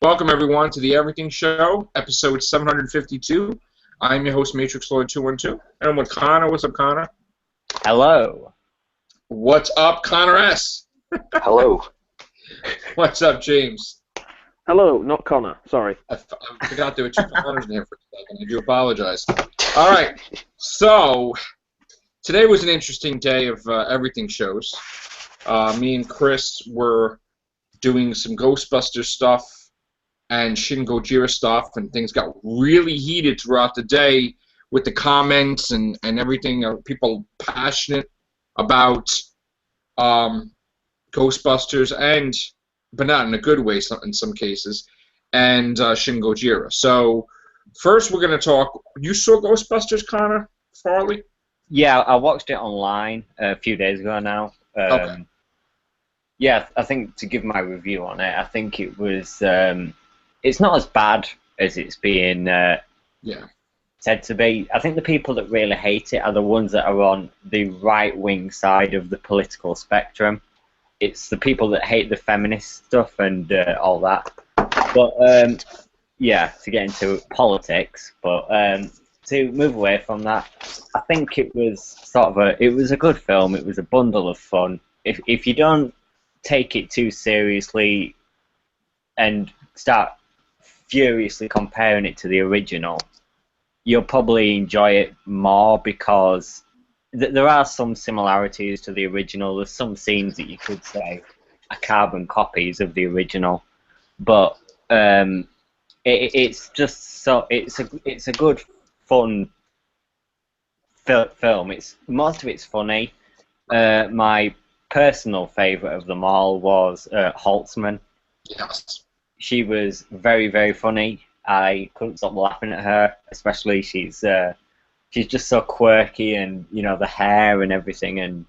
Welcome, everyone, to the Everything Show, episode 752. I'm your host, Matrix Lord 212, and I'm with Connor. What's up, Connor? Hello. What's up, Connor S? Hello. What's up, James? Hello, not Connor. Sorry. I forgot there were two Connors in here for a second. I do apologize. All right, so today was an interesting day of Everything shows. Me and Chris were doing some Ghostbusters stuff and Shin Gojira stuff, and things got really heated throughout the day with the comments and everything. People passionate about Ghostbusters, but not in a good way in some cases, and Shin Gojira. So first we're going to talk. You saw Ghostbusters, Connor Farley? Yeah, I watched it online a few days ago now. Okay. Yeah, I think to give my review on it, I think it was. It's not as bad as it's being said to be. I think the people that really hate it are the ones that are on the right-wing side of the political spectrum. It's the people that hate the feminist stuff and all that. But yeah, to get into politics. But to move away from that, I think it was sort of a good film. It was a bundle of fun. If you don't take it too seriously and start furiously comparing it to the original, you'll probably enjoy it more because there are some similarities to the original. There's some scenes that you could say are carbon copies of the original, but it's just so it's a good fun film. Most of it's funny. My personal favourite of them all was Holtzman. Yes. She was very, very funny. I couldn't stop laughing at her, especially she's just so quirky, and the hair and everything. And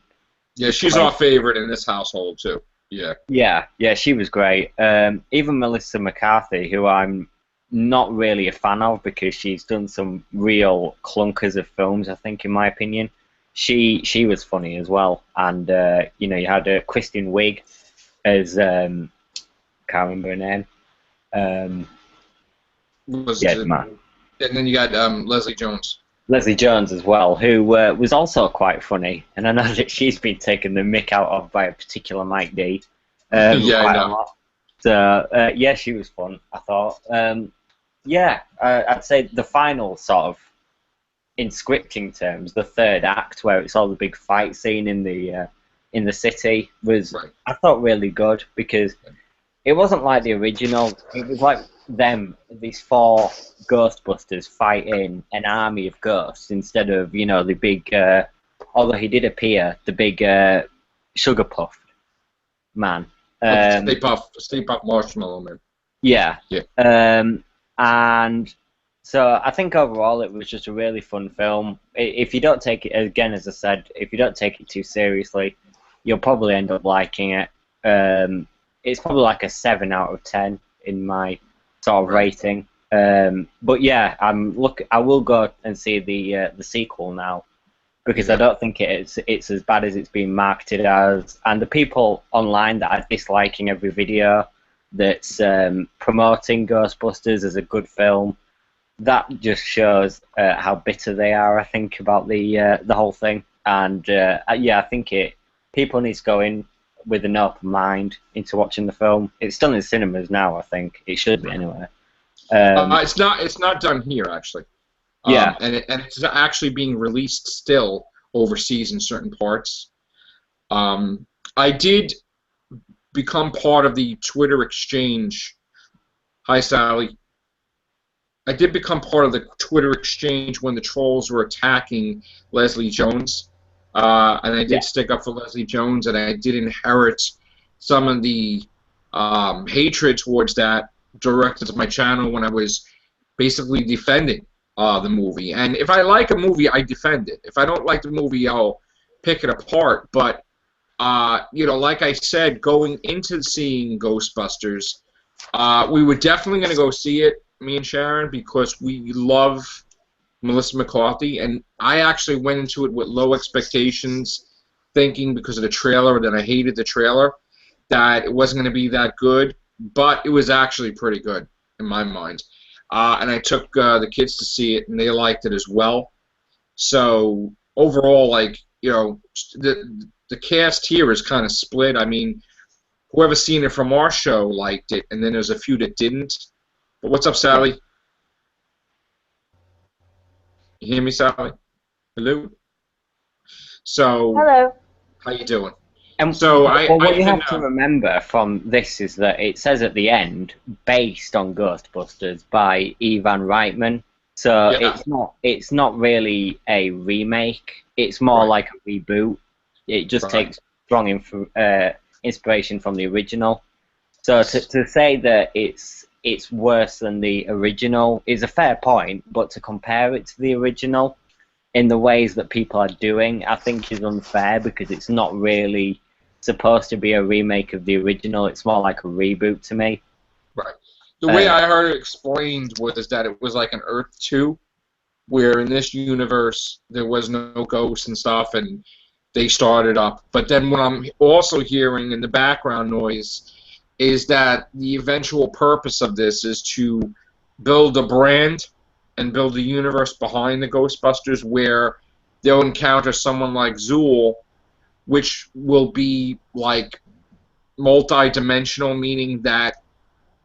yeah, she's our favorite in this household too. Yeah. Yeah, she was great. Even Melissa McCarthy, who I'm not really a fan of because she's done some real clunkers of films, I think, in my opinion. She was funny as well, and you had Kristen Wiig as can't remember her name. And then you got Leslie Jones. Leslie Jones as well, who was also quite funny, and I know that she's been taken the mick out of by a particular Mike D. Yeah, I know. A lot. So yeah, she was fun, I thought. I'd say the final sort of, in scripting terms, the third act where it's all the big fight scene in the city was, right, I thought, really good because it wasn't like the original. It was like these four Ghostbusters fighting an army of ghosts instead of the big. Although he did appear, the big sugar puffed man. Stay Puft Marshmallow Man. Yeah. Yeah. And so I think overall it was just a really fun film. If you don't take it, again, as I said, if you don't take it too seriously, you'll probably end up liking it. It's probably like a 7 out of 10 in my sort of rating. But yeah, I will go and see the sequel now because I don't think it's as bad as it's being marketed as. And the people online that are disliking every video that's promoting Ghostbusters as a good film, that just shows how bitter they are, I think, about the whole thing. And yeah, I think people need to go in with an open mind into watching the film. It's still in cinemas now, I think. It should be anyway. It's not done here actually. Yeah, and it's actually being released still overseas in certain parts. I did become part of the Twitter exchange. Hi, Sally. I did become part of the Twitter exchange when the trolls were attacking Leslie Jones. And I did stick up for Leslie Jones, and I did inherit some of the hatred towards that directed to my channel when I was basically defending the movie. And if I like a movie, I defend it. If I don't like the movie, I'll pick it apart. But, like I said, going into seeing Ghostbusters, we were definitely going to go see it, me and Sharon, because we love Melissa McCarthy, and I actually went into it with low expectations, thinking because of the trailer that I hated the trailer, that it wasn't going to be that good. but it was actually pretty good in my mind. And I took the kids to see it, and they liked it as well. So overall, like, the cast here is kind of split. I mean, whoever's seen it from our show liked it, and then there's a few that didn't. But what's up, Sally? You hear me, Sally? Hello. So, Hello. how you doing? And So what you even, have to remember from this is that it says at the end, based on Ghostbusters by Ivan Reitman. So Yeah. it's not really a remake. It's more Right. like a reboot. It just Right. takes strong inspiration from the original. So to say that it's worse than the original is a fair point, but to compare it to the original in the ways that people are doing, I think is unfair, because it's not really supposed to be a remake of the original. It's more like a reboot to me. Right. The way I heard it explained was that it was like an Earth 2, where in this universe there was no ghosts and stuff, and they started up. But then what I'm also hearing in the background noise is that the eventual purpose of this is to build a brand and build a universe behind the Ghostbusters where they'll encounter someone like Zool, which will be like multi-dimensional, meaning that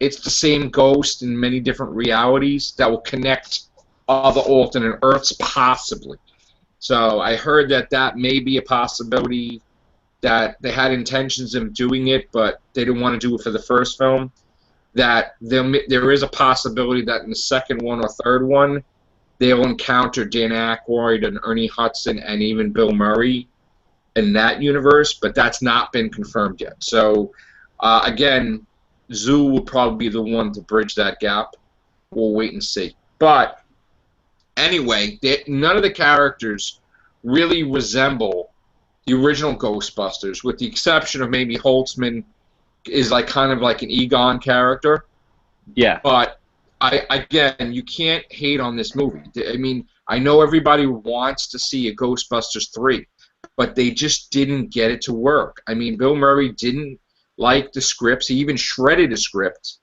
it's the same ghost in many different realities that will connect other alternate Earths, possibly. So I heard that that may be a possibility, that they had intentions of doing it, but they didn't want to do it for the first film. That there is a possibility that in the second one or third one, they'll encounter Dan Aykroyd and Ernie Hudson and even Bill Murray in that universe, but that's not been confirmed yet. So, again, Zoo will probably be the one to bridge that gap. We'll wait and see. But anyway, none of the characters really resemble the original Ghostbusters, with the exception of maybe Holtzman is like kind of like an Egon character. Yeah. But again, you can't hate on this movie. I mean, I know everybody wants to see a Ghostbusters 3, but they just didn't get it to work. I mean, Bill Murray didn't like the scripts. He even shredded the script.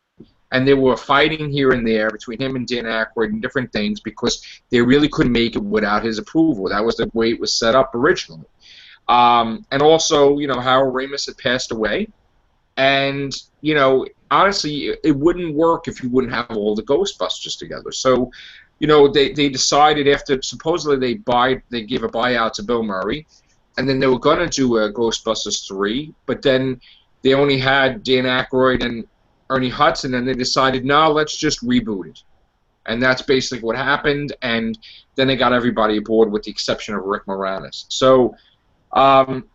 And they were fighting here and there between him and Dan Aykroyd and different things because they really couldn't make it without his approval. That was the way it was set up originally. And also, Harold Ramis had passed away. And, honestly, it wouldn't work if you wouldn't have all the Ghostbusters together. So, they decided after supposedly they gave a buyout to Bill Murray, and then they were going to do a Ghostbusters 3, but then they only had Dan Aykroyd and Ernie Hudson, and they decided, no, let's just reboot it. And that's basically what happened, and then they got everybody aboard with the exception of Rick Moranis. So,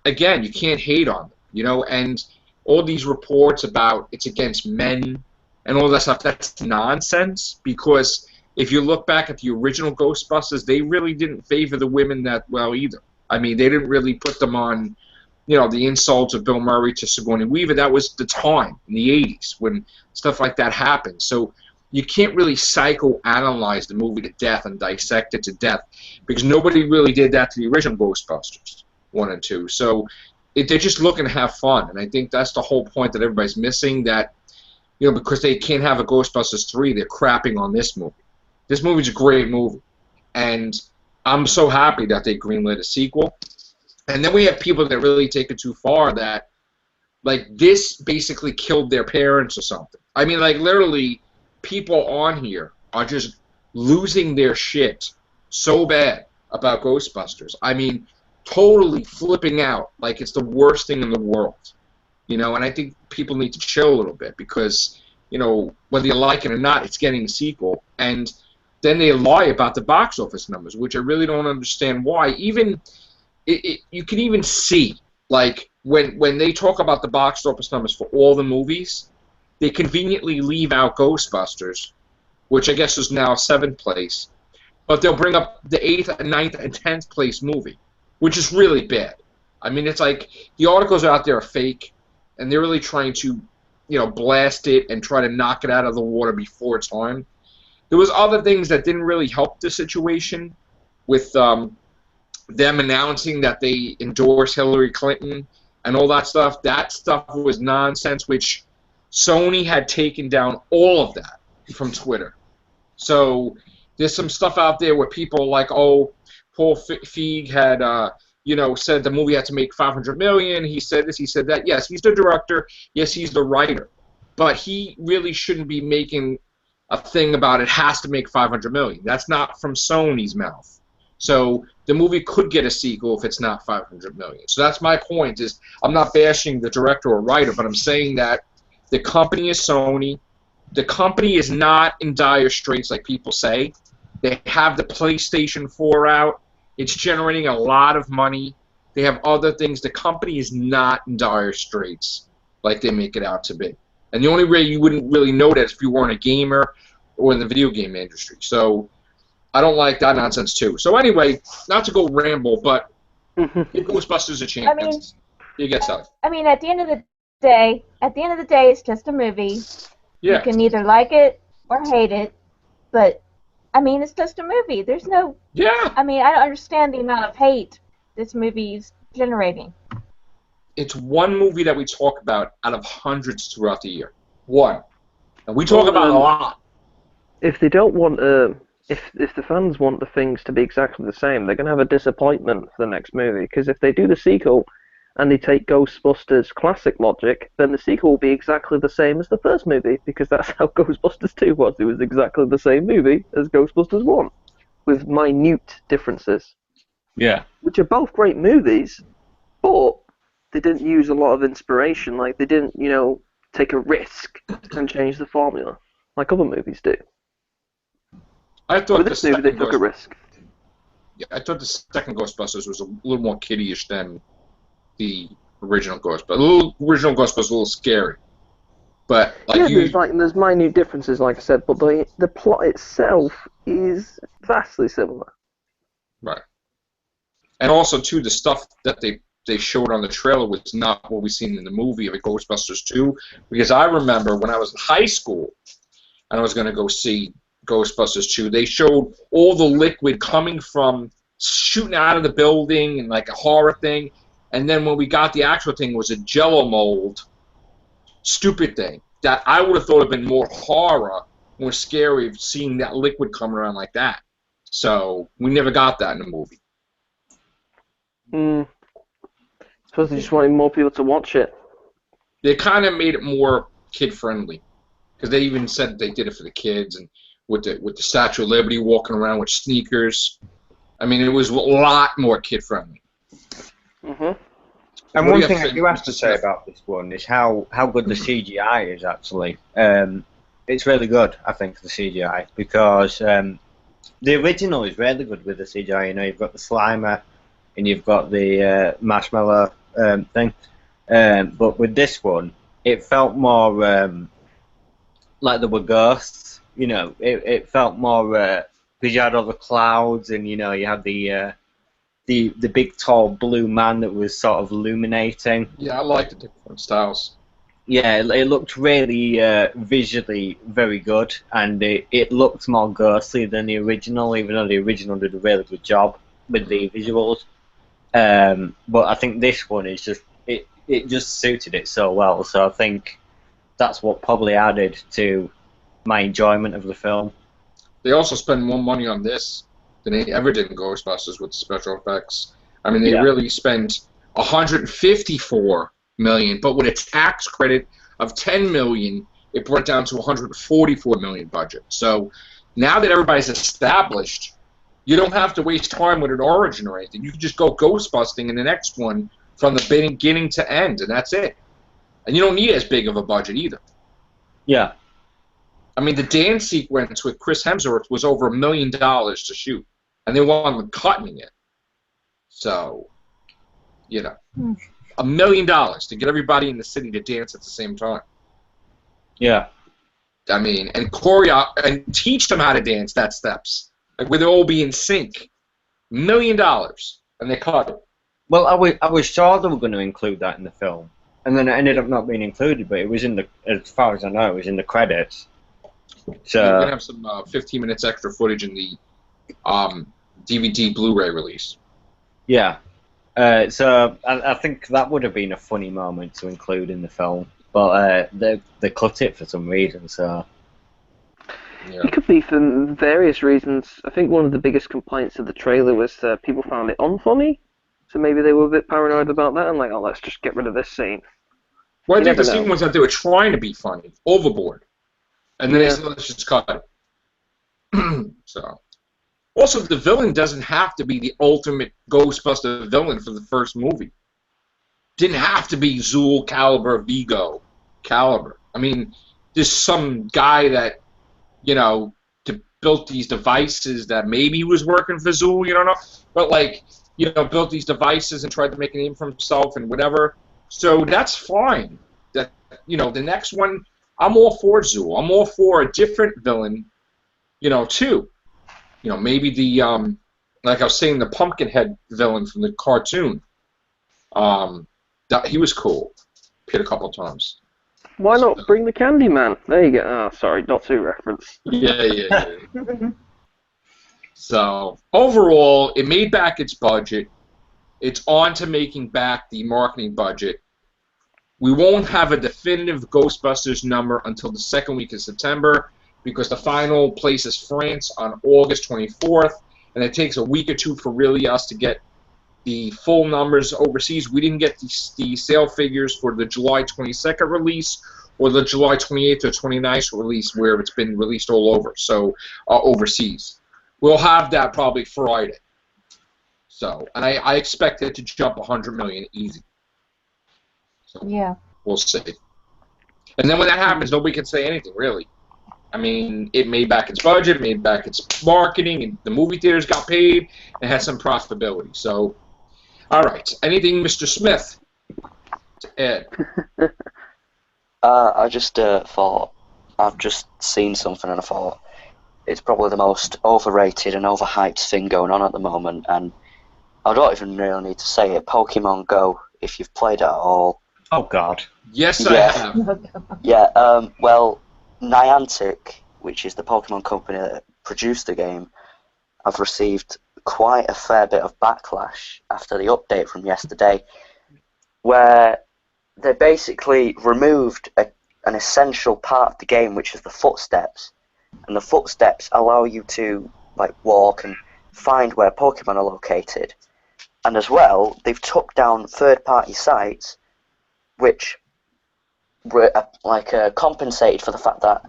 again, you can't hate on them, and all these reports about it's against men and all that stuff, that's nonsense, because if you look back at the original Ghostbusters, they really didn't favor the women that well either. I mean, they didn't really put them on, the insults of Bill Murray to Sigourney Weaver. That was the time in the 80s when stuff like that happened. So you can't really psychoanalyze the movie to death and dissect it to death, because nobody really did that to the original Ghostbusters 1 and 2. So they're just looking to have fun, and I think that's the whole point that everybody's missing, that, because they can't have a Ghostbusters 3, they're crapping on this movie. This movie's a great movie, and I'm so happy that they greenlit a sequel. And then we have people that really take it too far, that, like, this basically killed their parents or something. I mean, like, literally, people on here are just losing their shit so bad about Ghostbusters. I mean, totally flipping out like it's the worst thing in the world. And I think people need to chill a little bit, because, whether you like it or not, it's getting a sequel. And then they lie about the box office numbers, which I really don't understand why. Even you can even see, like, when they talk about the box office numbers for all the movies, they conveniently leave out Ghostbusters, which I guess is now 7th place, but they'll bring up the 8th, 9th, and 10th place movie, which is really bad. I mean, it's like the articles out there are fake, and they're really trying to, blast it and try to knock it out of the water before its time. There was other things that didn't really help the situation, with them announcing that they endorse Hillary Clinton and all that stuff. That stuff was nonsense, which Sony had taken down all of that from Twitter. So there's some stuff out there where people are like, oh, Paul Feig had, said the movie had to make $500 million. He said this, he said that. Yes, he's the director. Yes, he's the writer. But he really shouldn't be making a thing about it has to make $500 million. That's not from Sony's mouth. So the movie could get a sequel if it's not $500 million. So that's my point. Is I'm not bashing the director or writer, but I'm saying that the company is Sony. The company is not in dire straits like people say. They have the PlayStation 4 out. It's generating a lot of money. They have other things. The company is not in dire straits like they make it out to be. And the only way you wouldn't really know that is if you weren't a gamer or in the video game industry. So I don't like that nonsense too. So anyway, not to go ramble, but give Ghostbusters a chance. I mean, you get something. I mean, at the end of the day, it's just a movie. Yeah. You can either like it or hate it, but I mean, it's just a movie. There's no. Yeah. I mean, I don't understand the amount of hate this movie's generating. It's one movie that we talk about out of hundreds throughout the year. One. And we talk about a lot. If they don't want if the fans want the things to be exactly the same, they're going to have a disappointment for the next movie. Because if they do the sequel and they take Ghostbusters classic logic, then the sequel will be exactly the same as the first movie, because that's how Ghostbusters 2 was. It was exactly the same movie as Ghostbusters 1, with minute differences. Yeah. Which are both great movies, but they didn't use a lot of inspiration. Like, they didn't, take a risk and change the formula, like other movies do. I thought With this movie, they took a risk. Yeah, I thought the second Ghostbusters was a little more kiddie-ish than the original Ghostbusters. The original Ghostbusters was a little scary. But there's minute differences, like I said, but the plot itself is vastly similar. Right. And also, too, the stuff that they showed on the trailer was not what we seen in the movie of Ghostbusters 2. Because I remember when I was in high school and I was going to go see Ghostbusters 2, they showed all the liquid coming from shooting out of the building and like a horror thing. And then when we got the actual thing, it was a Jello mold, stupid thing that I would have thought would have been more horror, more scary of seeing that liquid coming around like that. So we never got that in the movie. Suppose they just wanted more people to watch it. They kind of made it more kid-friendly, because they even said they did it for the kids, and with the Statue of Liberty walking around with sneakers. I mean, it was a lot more kid-friendly. Mm-hmm. And one thing I do have to say about this one is how good the CGI is, actually. It's really good, I think, the CGI, because the original is really good with the CGI. You've got the Slimer, and you've got the marshmallow thing. But with this one, it felt more like there were ghosts. It felt more because you had all the clouds, and you had the big tall blue man that was sort of illuminating. Yeah, I like the different styles. Yeah, it looked really visually very good, and it looked more ghostly than the original, even though the original did a really good job with the visuals. But I think this one is just it just suited it so well. So I think that's what probably added to my enjoyment of the film. They also spend more money on this than they ever did in Ghostbusters with the special effects. I mean, they really spent $154 million, but with a tax credit of $10 million, it brought it down to $144 million budget. So now that everybody's established, you don't have to waste time with an origin or anything. You can just go Ghostbusting in the next one from the beginning to end, and that's it. And you don't need as big of a budget either. Yeah. I mean, the dance sequence with Chris Hemsworth was over $1 million to shoot, and they wanted cutting it. So, $1 million to get everybody in the city to dance at the same time. Yeah. I mean, and and teach them how to dance that steps, like where they all be in sync. $1 million, and they cut it. Well, I was sure they were going to include that in the film, and then it ended up not being included. But it was as far as I know, it was in the credits. So we're gonna have some 15 minutes extra footage in the DVD Blu-ray release. Yeah. So I think that would have been a funny moment to include in the film. but they cut it for some reason. So Yeah. It could be for various reasons. I think one of the biggest complaints of the trailer was that people found it unfunny. So maybe they were a bit paranoid about that and like, oh, let's just get rid of this scene. Well, I You think the never scene know. was that they were trying to be funny, overboard, and then they Yeah. said, "Let's just cut it." So, also, the villain doesn't have to be the ultimate Ghostbuster villain for the first movie. Didn't have to be Zool, Caliber, Vigo, Caliber. I mean, there's some guy that built these devices that maybe was working for Zool, you don't know, but like, built these devices and tried to make a name for himself and whatever. So that's fine. That the next one, I'm all for Zool. I'm all for a different villain, too. Maybe the like I was saying, the Pumpkinhead villain from the cartoon. He was cool. Hit a couple times. Why not bring the Candyman? There you go. Oh, sorry, not to reference. Yeah. So, overall, it made back its budget. It's on to making back the marketing budget. We won't have a definitive Ghostbusters number until the second week of September because the final place is France on August 24th, and it takes a week or two for really us to get the full numbers overseas. We didn't get the sale figures for the July 22nd release or the July 28th or 29th release where it's been released all over, so overseas. We'll have that probably Friday. So, and I expect it to jump 100 million easy. So, Yeah. we'll see. And then when that happens, nobody can say anything, really. I mean, it made back its budget, it made back its marketing, and the movie theaters got paid, and had some profitability. So, all right. Anything, Mr. Smith, to add? I just thought, I've just seen something and I thought, it's probably the most overrated and overhyped thing going on at the moment, and I don't even really need to say it. Pokemon Go, if you've played it at all. oh god, Yes, Yeah. I have. Yeah, well, Niantic, which is the Pokemon company that produced the game, have received quite a fair bit of backlash after the update from yesterday, where they basically removed an essential part of the game, which is the footsteps. And the footsteps allow you to walk and find where Pokemon are located. And as well, they've took down third-party sites which were compensated for the fact that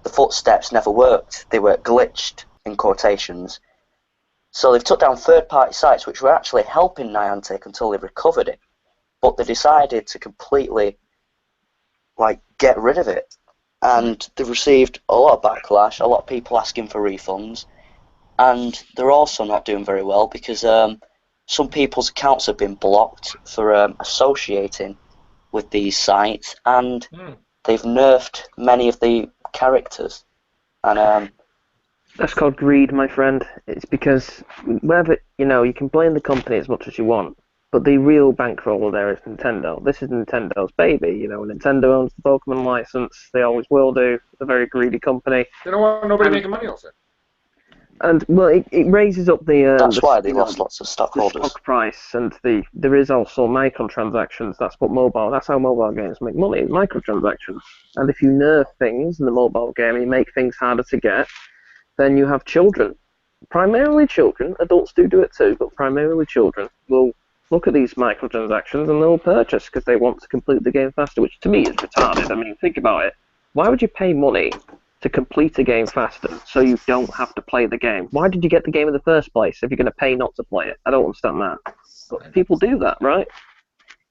the footsteps never worked. They were glitched, in quotations. So they've took down third-party sites which were actually helping Niantic until they recovered it. But they decided to completely get rid of it. And they've received a lot of backlash, a lot of people asking for refunds, and they're also not doing very well because some people's accounts have been blocked for associating with these sites, and they've nerfed many of the characters. And That's called greed, my friend. It's because whether you can blame the company as much as you want, but the real bankroller there is Nintendo. This is Nintendo's baby. Nintendo owns the Pokemon license. They always will do. It's a very greedy company. They don't want nobody making money off it. And well, it raises up the. that's why they lost lots of the stockholders. stock price, and there is also microtransactions. That's how mobile games make money, microtransactions. And if you nerf things in the mobile game and you make things harder to get, then you have children, primarily children. Adults do it too, but primarily children will look at these microtransactions and they'll purchase because they want to complete the game faster, which to me is retarded. I mean, think about it. Why would you pay money to complete a game faster so you don't have to play the game? Why did you get the game in the first place if you're going to pay not to play it? I don't understand that. But people do that, right?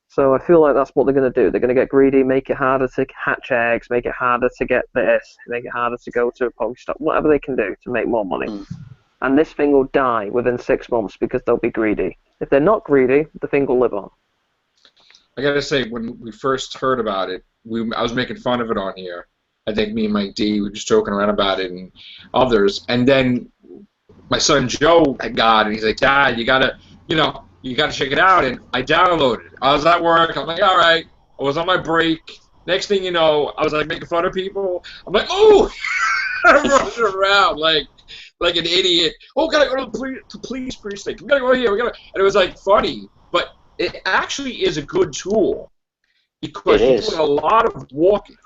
So I feel like that's what they're going to do. They're going to get greedy, make it harder to hatch eggs, make it harder to get this, make it harder to go to a Pokestop, whatever they can do to make more money. And this thing will die within 6 months because they'll be greedy. If they're not greedy, the thing will live on. I gotta say, when we first heard about it, I was making fun of it on here. I think me and Mike D were just joking around about it, and others. And then my son Joe got it. He's like, "Dad, you gotta check it out." And I downloaded it. I was at work. I'm like, "All right." I was on my break. Next thing you know, I was making fun of people. I'm like, "Oh!" I'm running around like an idiot. Oh, gotta go to the police precinct. We gotta go here. And it was funny, but it actually is a good tool. because It you're is. doing a lot of walking,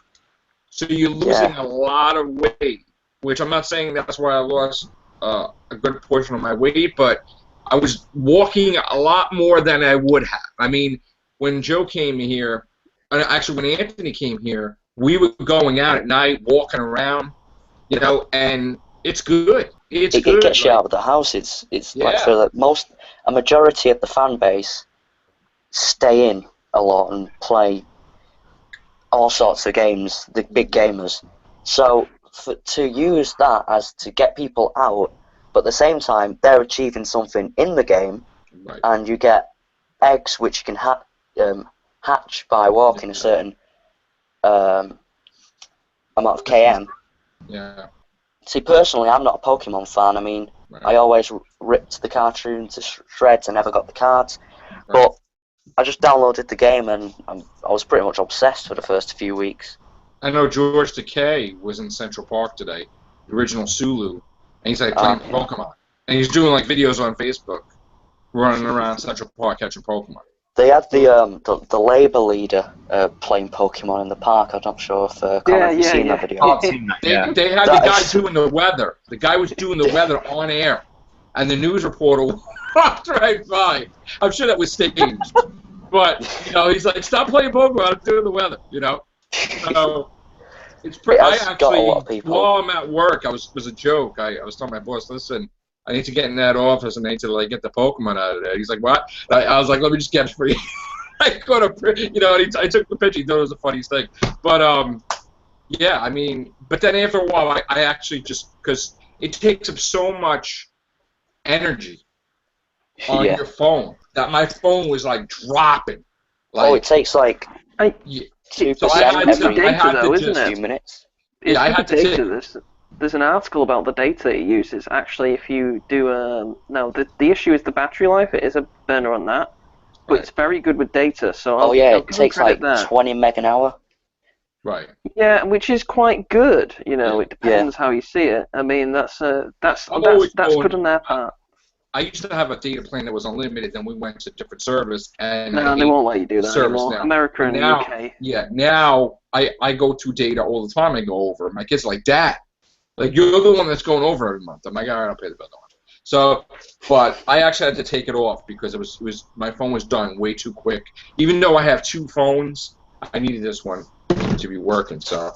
so you're losing a lot of weight. Which I'm not saying that's why I lost a good portion of my weight, but I was walking a lot more than I would have. I mean, when Joe came here, actually when Anthony came here, we were going out at night, walking around, you know, and it's good. It's good. It gets you like, out of the house. It's like yeah. for a majority of the fan base stay in a lot and play all sorts of games, the big gamers. So to use that as to get people out, but at the same time they're achieving something in the game, Right. and you get eggs which you can hatch by walking a certain amount of km. Yeah. See, personally, I'm not a Pokemon fan. I mean, Right. I always ripped the cartoon to shreds. I never got the cards, Right. but I just downloaded the game and I was pretty much obsessed for the first few weeks. I know George Takei was in Central Park today, the original Sulu, and he's like playing Pokemon, and he's doing like videos on Facebook, running around Central Park catching Pokemon. They had the Labour leader playing Pokemon in the park. I'm not sure if Connor, have you seen that video? Oh, they had the guy doing the weather. The guy was doing the weather on air, and the news reporter walked right by. I'm sure that was staged, but you know, he's like, "Stop playing Pokemon. I'm doing the weather." You know, so it's pretty. I got a lot of actually, people. while I'm at work, it was a joke. I was telling my boss, "Listen, I need to get in that office and I need to like get the Pokemon out of there." He's like, "What?" I was like, "Let me just get it for you." I got a, you know, and I took the picture. He thought it was the funniest thing. But yeah, I mean, but then after a while, I actually just, because it takes up so much energy on your phone that my phone was like dropping. Like, it takes like 2% so I had every few minutes. It's I had to data. There's an article about the data it uses. Actually, if you do no, the issue is the battery life. It is a burner on that, but it's very good with data. So I'll it give takes like there. 20 meg an hour. Right. Yeah, which is quite good. You know, it depends how you see it. I mean, that's good on their part. I used to have a data plan that was unlimited, then we went to different service, and no, they won't let you do that anymore. Now. America and now, UK. Yeah, now I go to data all the time. I go over. My kids are like, "Dad, like you're the one that's going over every month." I'm like, "All right, I'll pay the bill." So, but I actually had to take it off because it was my phone was done way too quick. Even though I have two phones, I needed this one to be working. So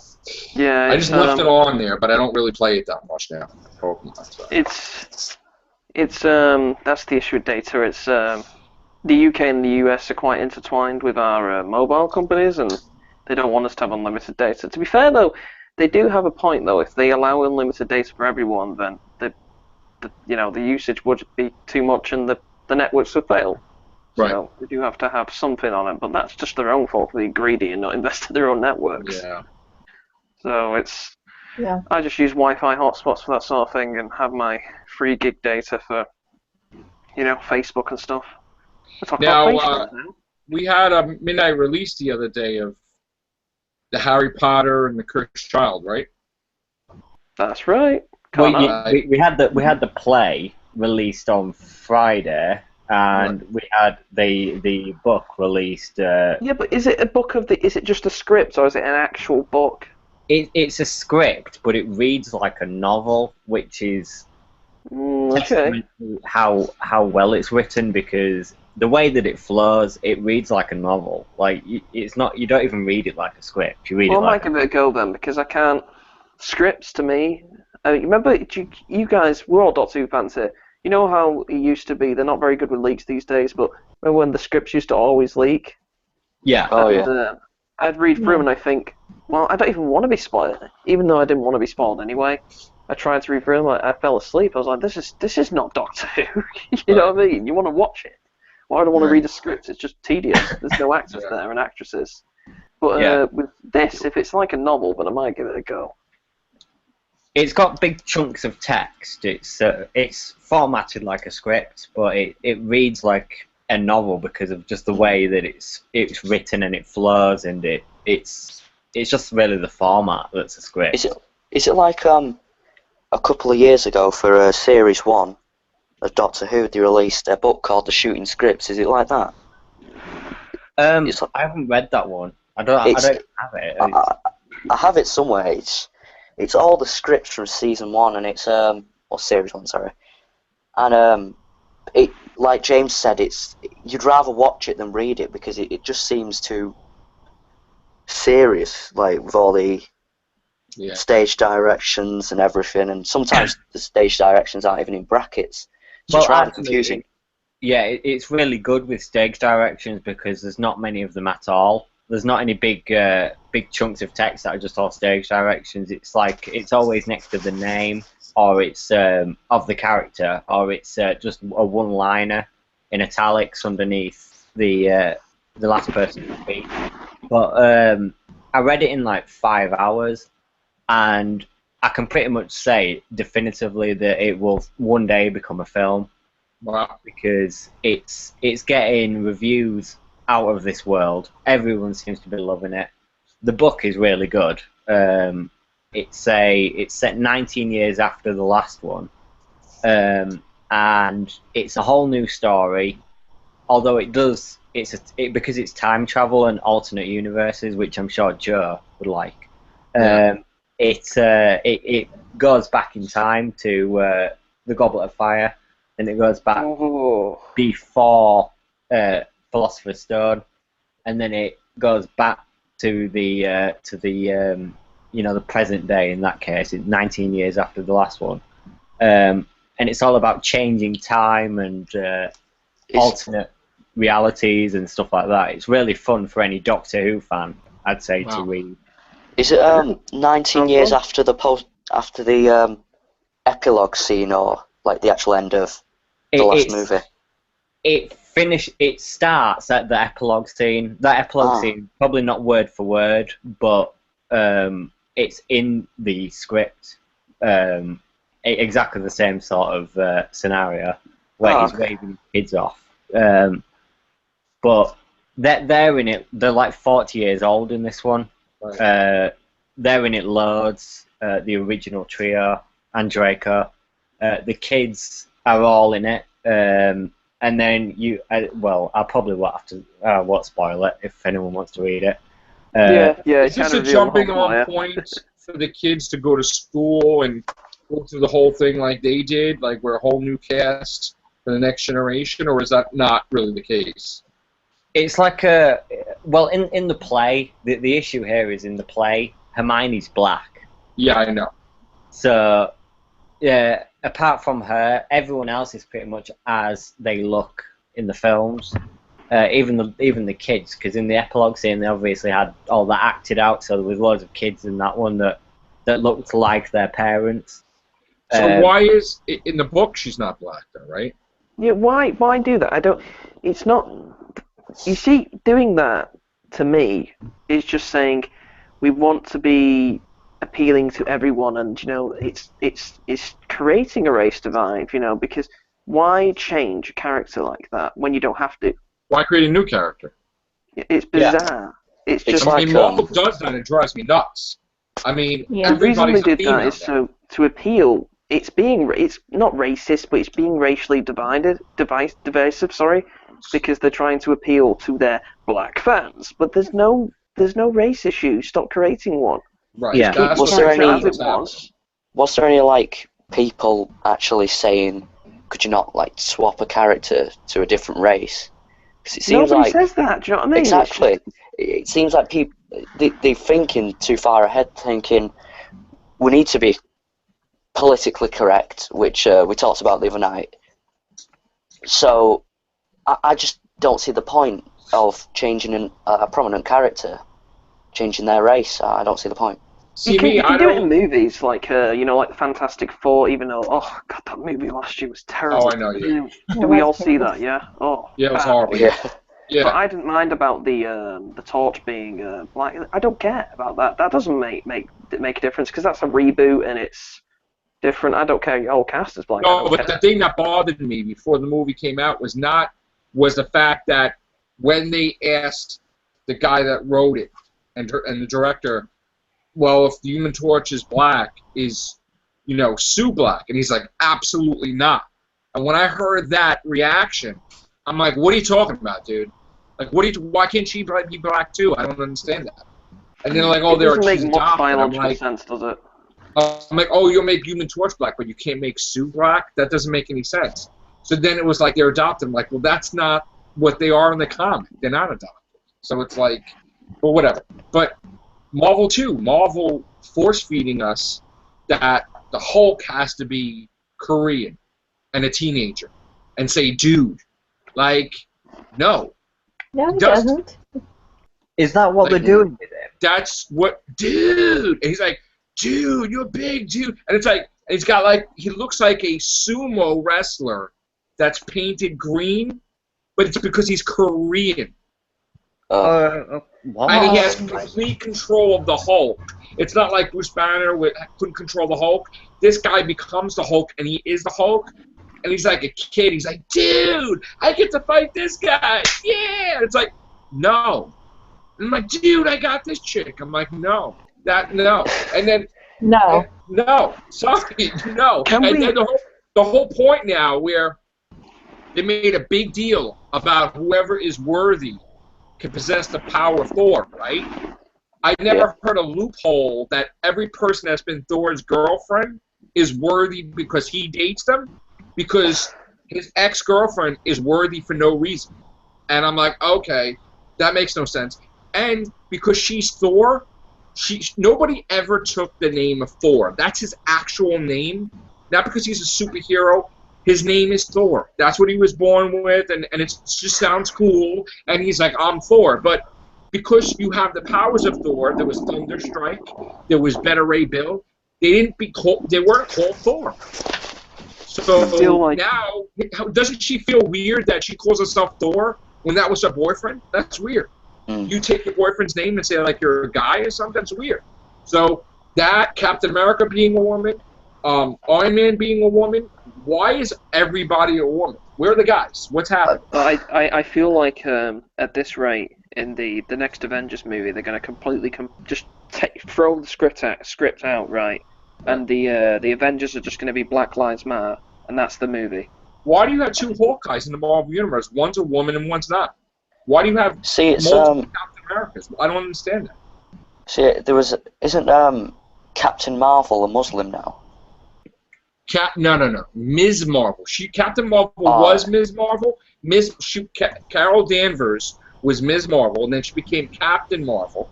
yeah, I just left it on there, but I don't really play it that much now. Pokemon, so. It's that's the issue with data. It's the UK and the US are quite intertwined with our mobile companies, and they don't want us to have unlimited data. To be fair, though, they do have a point. Though, if they allow unlimited data for everyone, then the usage would be too much, and the networks would fail. Right. So they do have to have something on it, but that's just their own fault for being greedy and not invest in their own networks. Yeah. So it's. Yeah. I just use Wi-Fi hotspots for that sort of thing, and have my free gig data for, Facebook and stuff. Now, we had a midnight release the other day of the Harry Potter and the Cursed Child, right? That's right. We had the play released on Friday, and we had the book released. Yeah, but is it a book is it just a script, or is it an actual book? It's a script, but it reads like a novel, which is testament to how well it's written, because the way that it flows, it reads like a novel. Like it's not, you don't even read it like a script. You read it like. I might give it a go then, because I can't. Scripts to me. Remember, you guys, we're all Doctor Who fans here. You know how it used to be? They're not very good with leaks these days, but remember when the scripts used to always leak? Yeah. I'd read through them and I think, well, I don't even want to be spoiled, even though I didn't want to be spoiled anyway. I tried to read through them, I fell asleep. I was like, this is not Doctor Who. You know what I mean? You want to watch it. Why do I want to read a script? It's just tedious. There's no actors there and actresses. But with this, if it's like a novel, then I might give it a go. It's got big chunks of text. It's formatted like a script, but it reads like a novel because of just the way that it's written and it flows, and it's just really the format that's a script. Is it like a couple of years ago for Series 1 of Doctor Who, they released a book called The Shooting Scripts? Is it like that? I haven't read that one. I don't have it. I have it somewhere. It's all the scripts from season 1, and it's or series 1, sorry. And it, like James said, you'd rather watch it than read it because it just seems too serious, like with all the stage directions and everything, and sometimes the stage directions aren't even in brackets. It's just rather confusing. Yeah, it's really good with stage directions because there's not many of them at all. There's not any big chunks of text that are just all stage directions. It's like it's always next to the name, or it's of the character, or it's just a one-liner in italics underneath the last person to speak. But I read it in like 5 hours, and I can pretty much say definitively that it will one day become a film. Wow. Because it's getting reviews out of this world. Everyone seems to be loving it. The book is really good. It's set 19 years after the last one, and it's a whole new story. Although because it's time travel and alternate universes, which I'm sure Joe would like. It goes back in time to the Goblet of Fire. And it goes back before Philosopher's Stone, and then it goes back to the present day. In that case, it's 19 years after the last one, and it's all about changing time and alternate realities and stuff like that. It's really fun for any Doctor Who fan, I'd say, to read. Is it 19 years after the epilogue scene, or like the actual end of the last movie? It starts at the epilogue scene. That epilogue scene, probably not word for word, but it's in the script. Exactly the same sort of scenario where he's waving kids off. But they're in it. They're like 40 years old in this one. Right. They're in it loads. The original trio and Draco. The kids are all in it, and then I probably won't spoil it if anyone wants to read it. Is this a jumping on point for the kids to go to school and go through the whole thing like they did, like we're a whole new cast for the next generation, or is that not really the case? It's like in the play, the issue here is in the play, Hermione's black. Yeah, I know. So, yeah. Apart from her, everyone else is pretty much as they look in the films. Even the kids, because in the epilogue scene they obviously had all that acted out, so there was loads of kids in that one that looked like their parents. So why is in the book she's not black though, right? Yeah, why do that? I don't. It's not. You see, doing that to me is just saying we want to be appealing to everyone, and it's creating a race divide, because why change a character like that when you don't have to? Why create a new character? It's bizarre. Yeah. It's just Marvel does that, and it drives me nuts. I mean, the reason they did that is so to appeal. It's not racist, but it's being racially divisive. Sorry, because they're trying to appeal to their black fans, but there's no race issue. Stop creating one. Right. Yeah. Was there any like people actually saying, could you not like swap a character to a different race? Because it seems nobody says that. Do you know what I mean? Exactly. It seems like people they're thinking too far ahead, thinking we need to be politically correct, which we talked about the other night. So I just don't see the point of changing a prominent character. Changing their race, I don't see the point. You can do it in movies, like like the Fantastic Four. Even though, that movie last year was terrible. Oh, I know. Yeah. Do we all see that? Yeah. Oh. Yeah, it was horrible. Yeah. But I didn't mind about the Torch being black. I don't care about that. That doesn't make a difference because that's a reboot and it's different. I don't care. Your whole cast is black. No, but the thing that bothered me before the movie came out was the fact that when they asked the guy that wrote it and the director, well, if the Human Torch is black, is Sue black? And he's like, absolutely not. And when I heard that reaction, I'm like, what are you talking about, dude? Like, why can't she be black too? I don't understand that. And then like, oh, It doesn't make she's much adopted. biological sense, does it? I'm like, oh, you'll make Human Torch black, but you can't make Sue black? That doesn't make any sense. So then it was like they're adopted. I'm like, well, that's not what they are in the comic. They're not adopted. So it's like, well, whatever. But Marvel too. Marvel force-feeding us that the Hulk has to be Korean and a teenager and say, dude. Like, no. No, he doesn't. Is that what they're doing with him? That's what, dude. And he's like, dude, you're big, dude. And it's like, he's got like, he looks like a sumo wrestler that's painted green, but it's because he's Korean. What? And he has complete control of the Hulk. It's not like Bruce Banner couldn't control the Hulk. This guy becomes the Hulk, and he is the Hulk. And he's like a kid. He's like, dude, I get to fight this guy. Yeah. And it's like, no. And I'm like, dude, I got this chick. I'm like, no. No. And then, no. No. Sorry, no. Then the whole point now where they made a big deal about whoever is worthy can possess the power of Thor, right? I never heard a loophole that every person that's been Thor's girlfriend is worthy because he dates them, because his ex-girlfriend is worthy for no reason. And I'm like, okay, that makes no sense. And because she's Thor, nobody ever took the name of Thor. That's his actual name. Not because he's a superhero. His name is Thor. That's what he was born with, and it just sounds cool. And he's like, I'm Thor. But because you have the powers of Thor, there was Thunderstrike, there was Beta Ray Bill. They weren't called Thor. So now, doesn't she feel weird that she calls herself Thor when that was her boyfriend? That's weird. You take your boyfriend's name and say like you're a guy or something. That's weird. So that Captain America being a woman, Iron Man being a woman. Why is everybody a woman? Where are the guys? What's happening? I feel like at this rate in the next Avengers movie they're going to completely throw the script out, right? And the Avengers are just going to be Black Lives Matter, and that's the movie. Why do you have two Hawkeyes in the Marvel universe? One's a woman and one's not. Why do you have multiple Captain Americas? I don't understand that. See, isn't Captain Marvel a Muslim now? No. Ms. Marvel. Captain Marvel was Ms. Marvel. Carol Danvers was Ms. Marvel, and then she became Captain Marvel.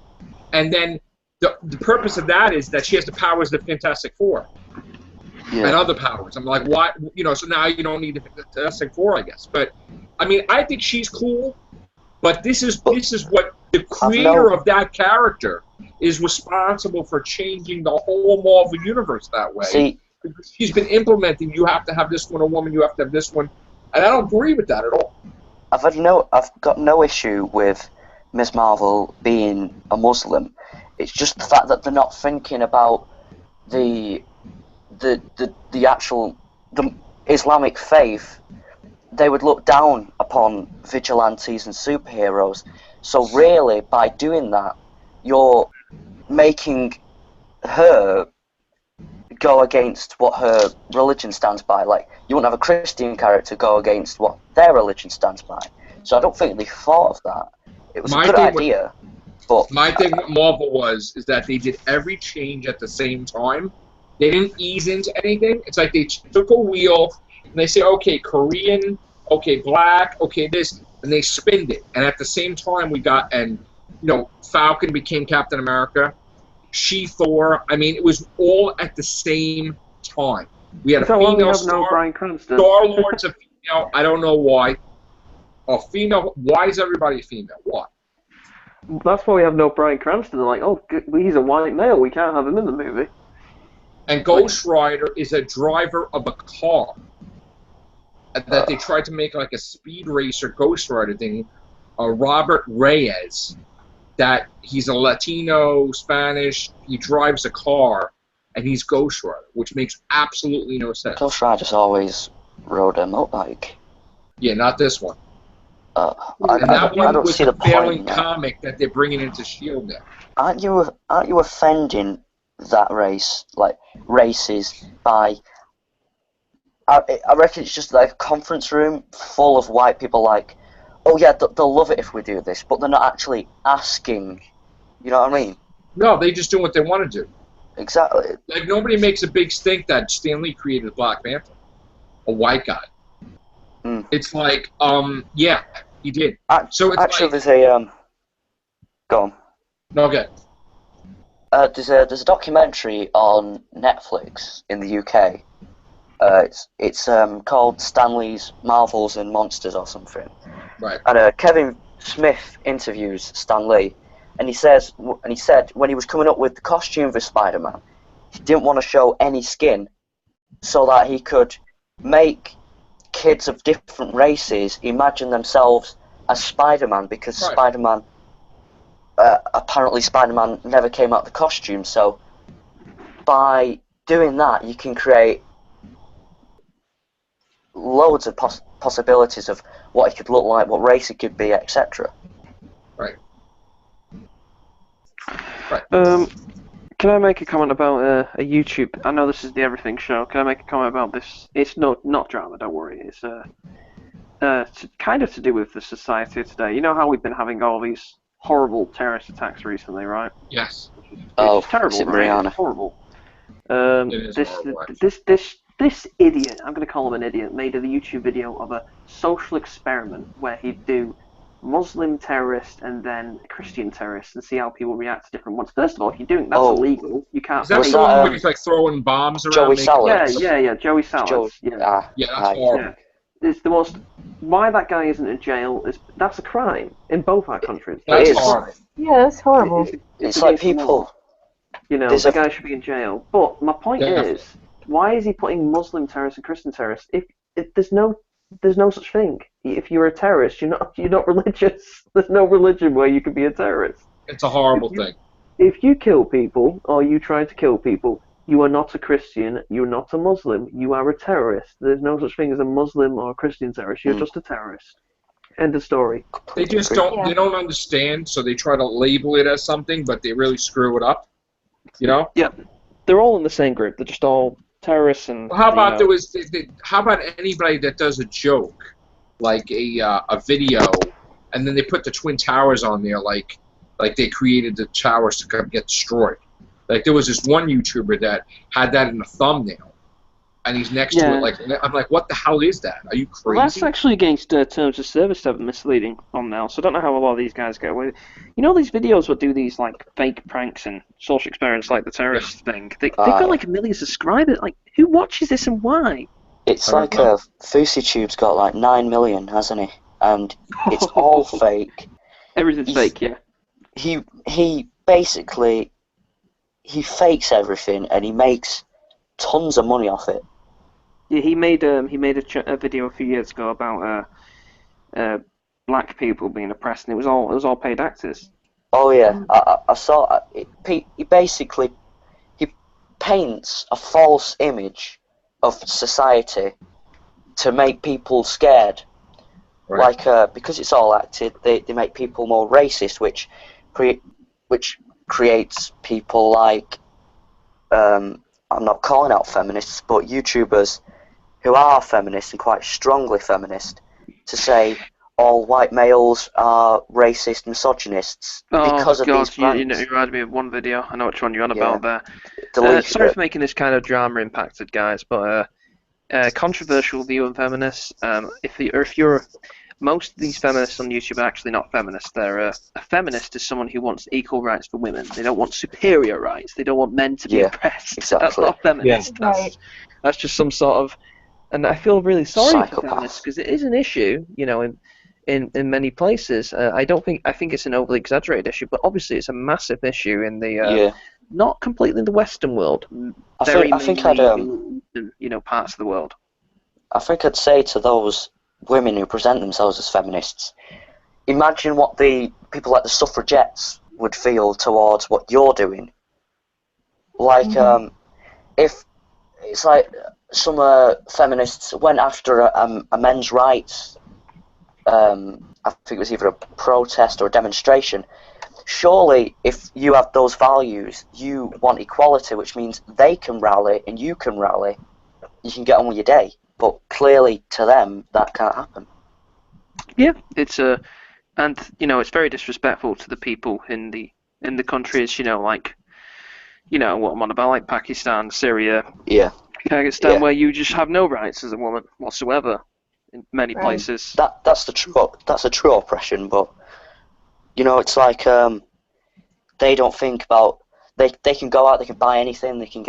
And then the purpose of that is that she has the powers of the Fantastic Four and other powers. I'm like, why? So now you don't need the Fantastic Four, I guess. But I mean, I think she's cool. But this is what the creator of that character is responsible for changing the whole Marvel universe that way. See, because she's been implementing, you have to have this one a woman, you have to have this one, and I don't agree with that at all. I've got no issue with Ms. Marvel being a Muslim. It's just the fact that they're not thinking about the actual Islamic faith. They would look down upon vigilantes and superheroes. So really, by doing that, you're making her go against what her religion stands by. Like, you wouldn't have a Christian character go against what their religion stands by. So I don't think they thought of that. It was a good idea. But my thing with Marvel is that they did every change at the same time. They didn't ease into anything. It's like they took a wheel and they say, okay, Korean, okay, black, okay, this, and they spinned it. And at the same time, we got, Falcon became Captain America, Thor. I mean, it was all at the same time. We had a female Star-Lord's a female. I don't know why. A female. Why is everybody a female? Why? That's why we have no Bryan Cranston. They're like, oh, he's a white male. We can't have him in the movie. And Ghost Rider is a driver of a car. That they tried to make like a speed racer Ghost Rider thing. Robert Reyes. That he's a Latino, Spanish. He drives a car, and he's Ghost Rider, which makes absolutely no sense. Ghost Rider's always rode a motorbike. Yeah, not this one. I don't see the failing comic that they're bringing into S.H.I.E.L.D. now. Aren't you offending that races by? I reckon it's just like a conference room full of white people like, oh yeah, they'll love it if we do this, but they're not actually asking. You know what I mean? No, they just do what they want to do. Exactly. Like, nobody makes a big stink that Stan Lee created Black Panther, a white guy. It's like, yeah, he did. So it's actually, like, there's a Go on. No, okay. There's a documentary on Netflix in the UK. It's called Stanley's Marvels and Monsters or something. Right. And Kevin Smith interviews Stan Lee, and he said when he was coming up with the costume for Spider-Man, he didn't want to show any skin, so that he could make kids of different races imagine themselves as Spider-Man, because Spider-Man, apparently Spider-Man never came out of the costume, so by doing that you can create loads of possibilities of what it could look like, what race it could be, etc. Right. Can I make a comment about a YouTube? I know this is the Everything Show. Can I make a comment about this? It's not drama. Don't worry. It's kind of to do with the society today. You know how we've been having all these horrible terrorist attacks recently, right? Yes. It's terrible, right? It's horrible. This idiot, I'm going to call him an idiot, made a YouTube video of a social experiment where he'd do Muslim terrorist and then Christian terrorist and see how people react to different ones. First of all, if you're doing that's illegal. You can't. Is that the one where he's like throwing bombs around? Joey Salads. Yeah, Joey Salads. Yeah, that's horrible. It's the most. Why that guy isn't in jail that's a crime in both our countries. That's horrible. Yeah, that's horrible. It's like people. You know, the guy should be in jail. But my point is, why is he putting Muslim terrorists and Christian terrorists? If there's no such thing. If you're a terrorist, you're not religious. There's no religion where you can be a terrorist. It's a horrible thing. If you kill people or you try to kill people, you are not a Christian. You're not a Muslim. You are a terrorist. There's no such thing as a Muslim or a Christian terrorist. You're just a terrorist. End of story. They just don't. They don't understand, so they try to label it as something, but they really screw it up. You know? Yeah. They're all in the same group. They're just all terrorists and. Well, how about how about anybody that does a joke, like a video, and then they put the Twin Towers on there, like they created the towers to get destroyed. Like there was this one YouTuber that had that in a thumbnail, and he's next to it. Like I'm like, what the hell is that? Are you crazy? Well, that's actually against terms of service to have misleading on now. So I don't know how a lot of these guys get away with it. You know, these videos would do these like fake pranks and social experiments like the terrorist thing. They've got like 1 million subscribers. Like, who watches this and why? It's like FouseyTube's got like 9 million, hasn't he? And it's all fake. Everything's fake, yeah. He basically fakes everything and he makes tons of money off it. Yeah, he made a video a few years ago about black people being oppressed, and it was all paid actors. Oh yeah, I saw it. He basically paints a false image of society to make people scared. Right. Like because it's all acted, they make people more racist, which creates people like I'm not calling out feminists, but YouTubers who are feminists and quite strongly feminist to say all white males are racist misogynists because of these pranks. You reminded me of one video. I know which one you're on about there. Sorry for making this kind of drama impacted, guys, but controversial view on feminists. Most of these feminists on YouTube are actually not feminists. They're a feminist is someone who wants equal rights for women. They don't want superior rights. They don't want men to be oppressed. Exactly. That's not feminist. Yeah. That's just some sort of. And I feel really sorry for Psychopath. feminists because it is an issue, you know, in many places. I think it's an overly exaggerated issue, but obviously it's a massive issue in the not completely in the Western world. I think I'd parts of the world. I think I'd say to those women who present themselves as feminists, imagine what the people like the suffragettes would feel towards what you're doing. Like, if it's like some feminists went after a men's rights, I think it was either a protest or a demonstration. Surely, if you have those values, you want equality, which means they can rally and you can rally. You can get on with your day. But clearly, to them, that can't happen. Yeah, it's and it's very disrespectful to the people in the countries, like what I'm on about, like Pakistan, Syria, Yeah. Kyrgyzstan, where you just have no rights as a woman whatsoever in many places. That's the true oppression, but it's like they don't think about they can go out, they can buy anything, they can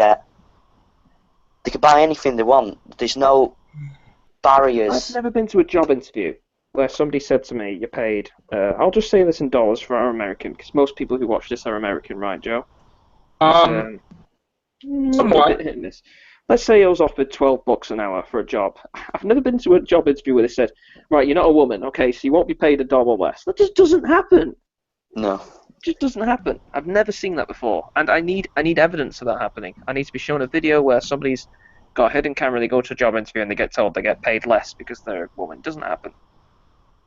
buy anything they want. There's no barriers. I've never been to a job interview where somebody said to me, "You're paid." I'll just say this in dollars for our American, because most people who watch this are American, right, Joe? Somewhat. Let's say I was offered $12 an hour for a job. I've never been to a job interview where they said, "Right, you're not a woman, okay, so you won't be paid $1 less." That just doesn't happen. No. It just doesn't happen. I've never seen that before, and I need evidence of that happening. I need to be shown a video where somebody's got a hidden camera, they go to a job interview, and they get told they get paid less because they're a woman. It doesn't happen.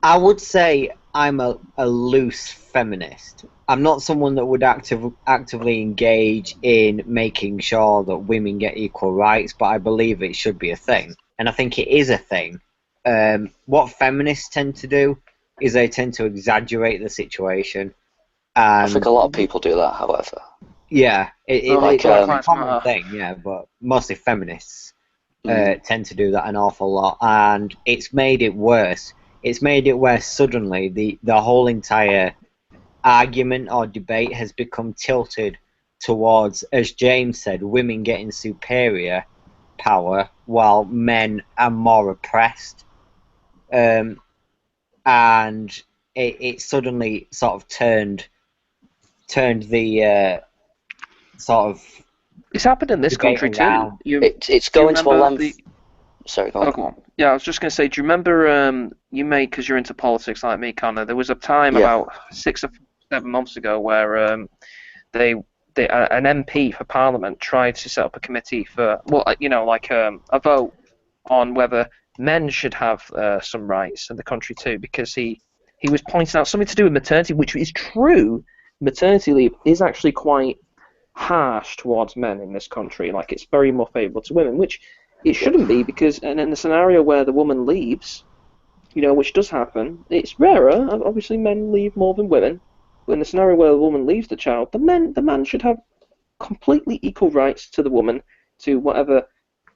I would say I'm a loose feminist. I'm not someone that would actively engage in making sure that women get equal rights, but I believe it should be a thing. And I think it is a thing. What feminists tend to do is they tend to exaggerate the situation. I think a lot of people do that, however. Yeah, it's a common thing, yeah, but mostly feminists tend to do that an awful lot, and it's made it worse. It's made it where suddenly the whole entire argument or debate has become tilted towards, as James said, women getting superior power while men are more oppressed. And it suddenly sort of turned the sort of... It's happened in this country too. It's going to a length... Sorry, go on. Go on. Yeah, I was just going to say, do you remember, because you're into politics like me, Connor, there was a time about 6 or 7 months ago where an MP for Parliament tried to set up a committee for, a vote on whether men should have some rights in the country too, because he was pointing out something to do with maternity, which is true. Maternity leave is actually quite harsh towards men in this country. Like, it's very more favourable to women, which it shouldn't be, because in the scenario where the woman leaves, which does happen, it's rarer. Obviously, men leave more than women. But in the scenario where the woman leaves the child, the man should have completely equal rights to the woman, to whatever,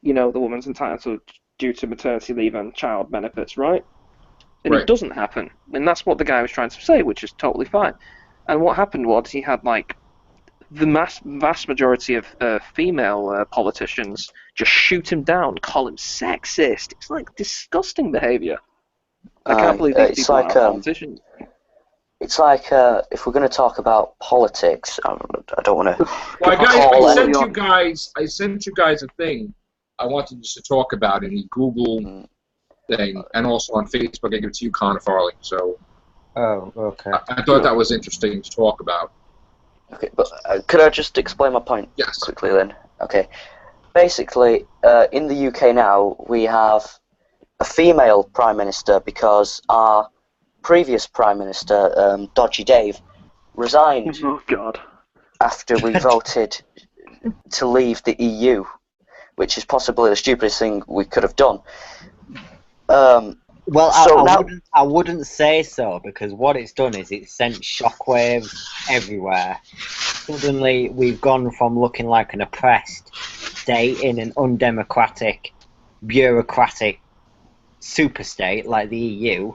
the woman's entitled to due to maternity leave and child benefits, right? And It doesn't happen. And that's what the guy was trying to say, which is totally fine. And what happened was he had, the vast majority of female politicians just shoot him down, call him sexist. It's disgusting behaviour. I can't believe these people are politicians. It's like if we're going to talk about politics, I don't want to. Well, I sent you guys a thing I wanted us to talk about in the Google thing, and also on Facebook. I give it to you, Connor Farley. So. Oh, okay. I thought that was interesting to talk about. Okay, but could I just explain my point quickly then? Okay. Basically, in the UK now, we have a female Prime Minister because our previous Prime Minister, Dodgy Dave, resigned after we voted to leave the EU, which is possibly the stupidest thing we could have done. Well, I wouldn't say so, because what it's done is it's sent shockwaves everywhere. Suddenly, we've gone from looking like an oppressed state in an undemocratic, bureaucratic superstate like the EU,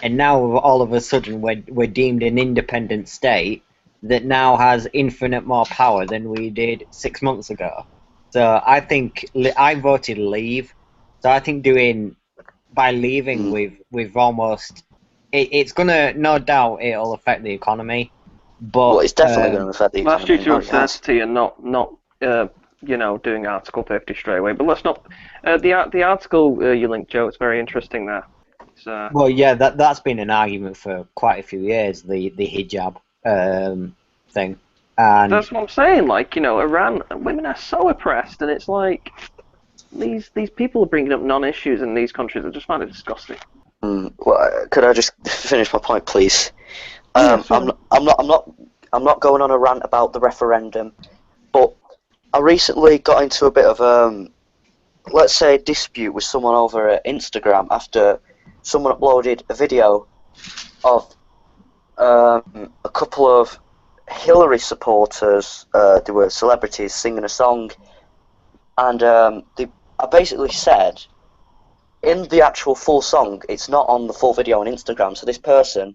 and now all of a sudden we're deemed an independent state that now has infinite more power than we did 6 months ago. So I think I voted leave. So I think by leaving, we've almost... It's gonna, no doubt, it'll affect the economy, but... Well, it's definitely going to affect the economy. That's due to uncertainty and not doing Article 50 straight away. But let's not... the article you linked, Joe, it's very interesting there. Well, yeah, that's been an argument for quite a few years, the hijab thing. And that's what I'm saying, Iran, women are so oppressed, and it's like... These people are bringing up non-issues in these countries. I just find it disgusting. Well, could I just finish my point, please? I'm not going on a rant about the referendum, but I recently got into a bit of let's say, a dispute with someone over Instagram after someone uploaded a video of a couple of Hillary supporters. They were celebrities singing a song, and I basically said, in the actual full song, it's not on the full video on Instagram. So this person,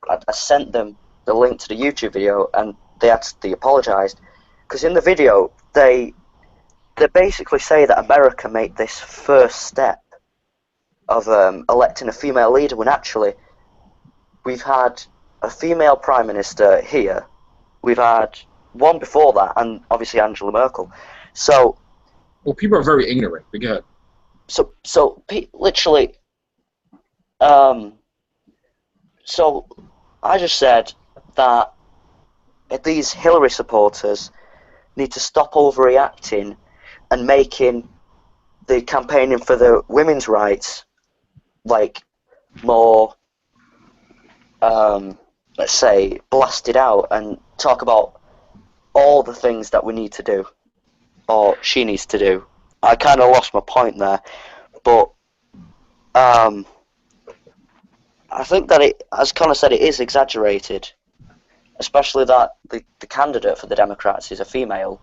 I sent them the link to the YouTube video, and they apologized, because in the video they basically say that America made this first step of electing a female leader, when actually we've had a female prime minister here, we've had one before that, and obviously Angela Merkel. So, well, people are very ignorant. But go ahead. So literally, so I just said that these Hillary supporters need to stop overreacting and making the campaigning for the women's rights like more, let's say, blasted out, and talk about all the things that we need to do, or she needs to do. I kind of lost my point there, but I think that it, as Connor said, it is exaggerated, especially that the candidate for the Democrats is a female,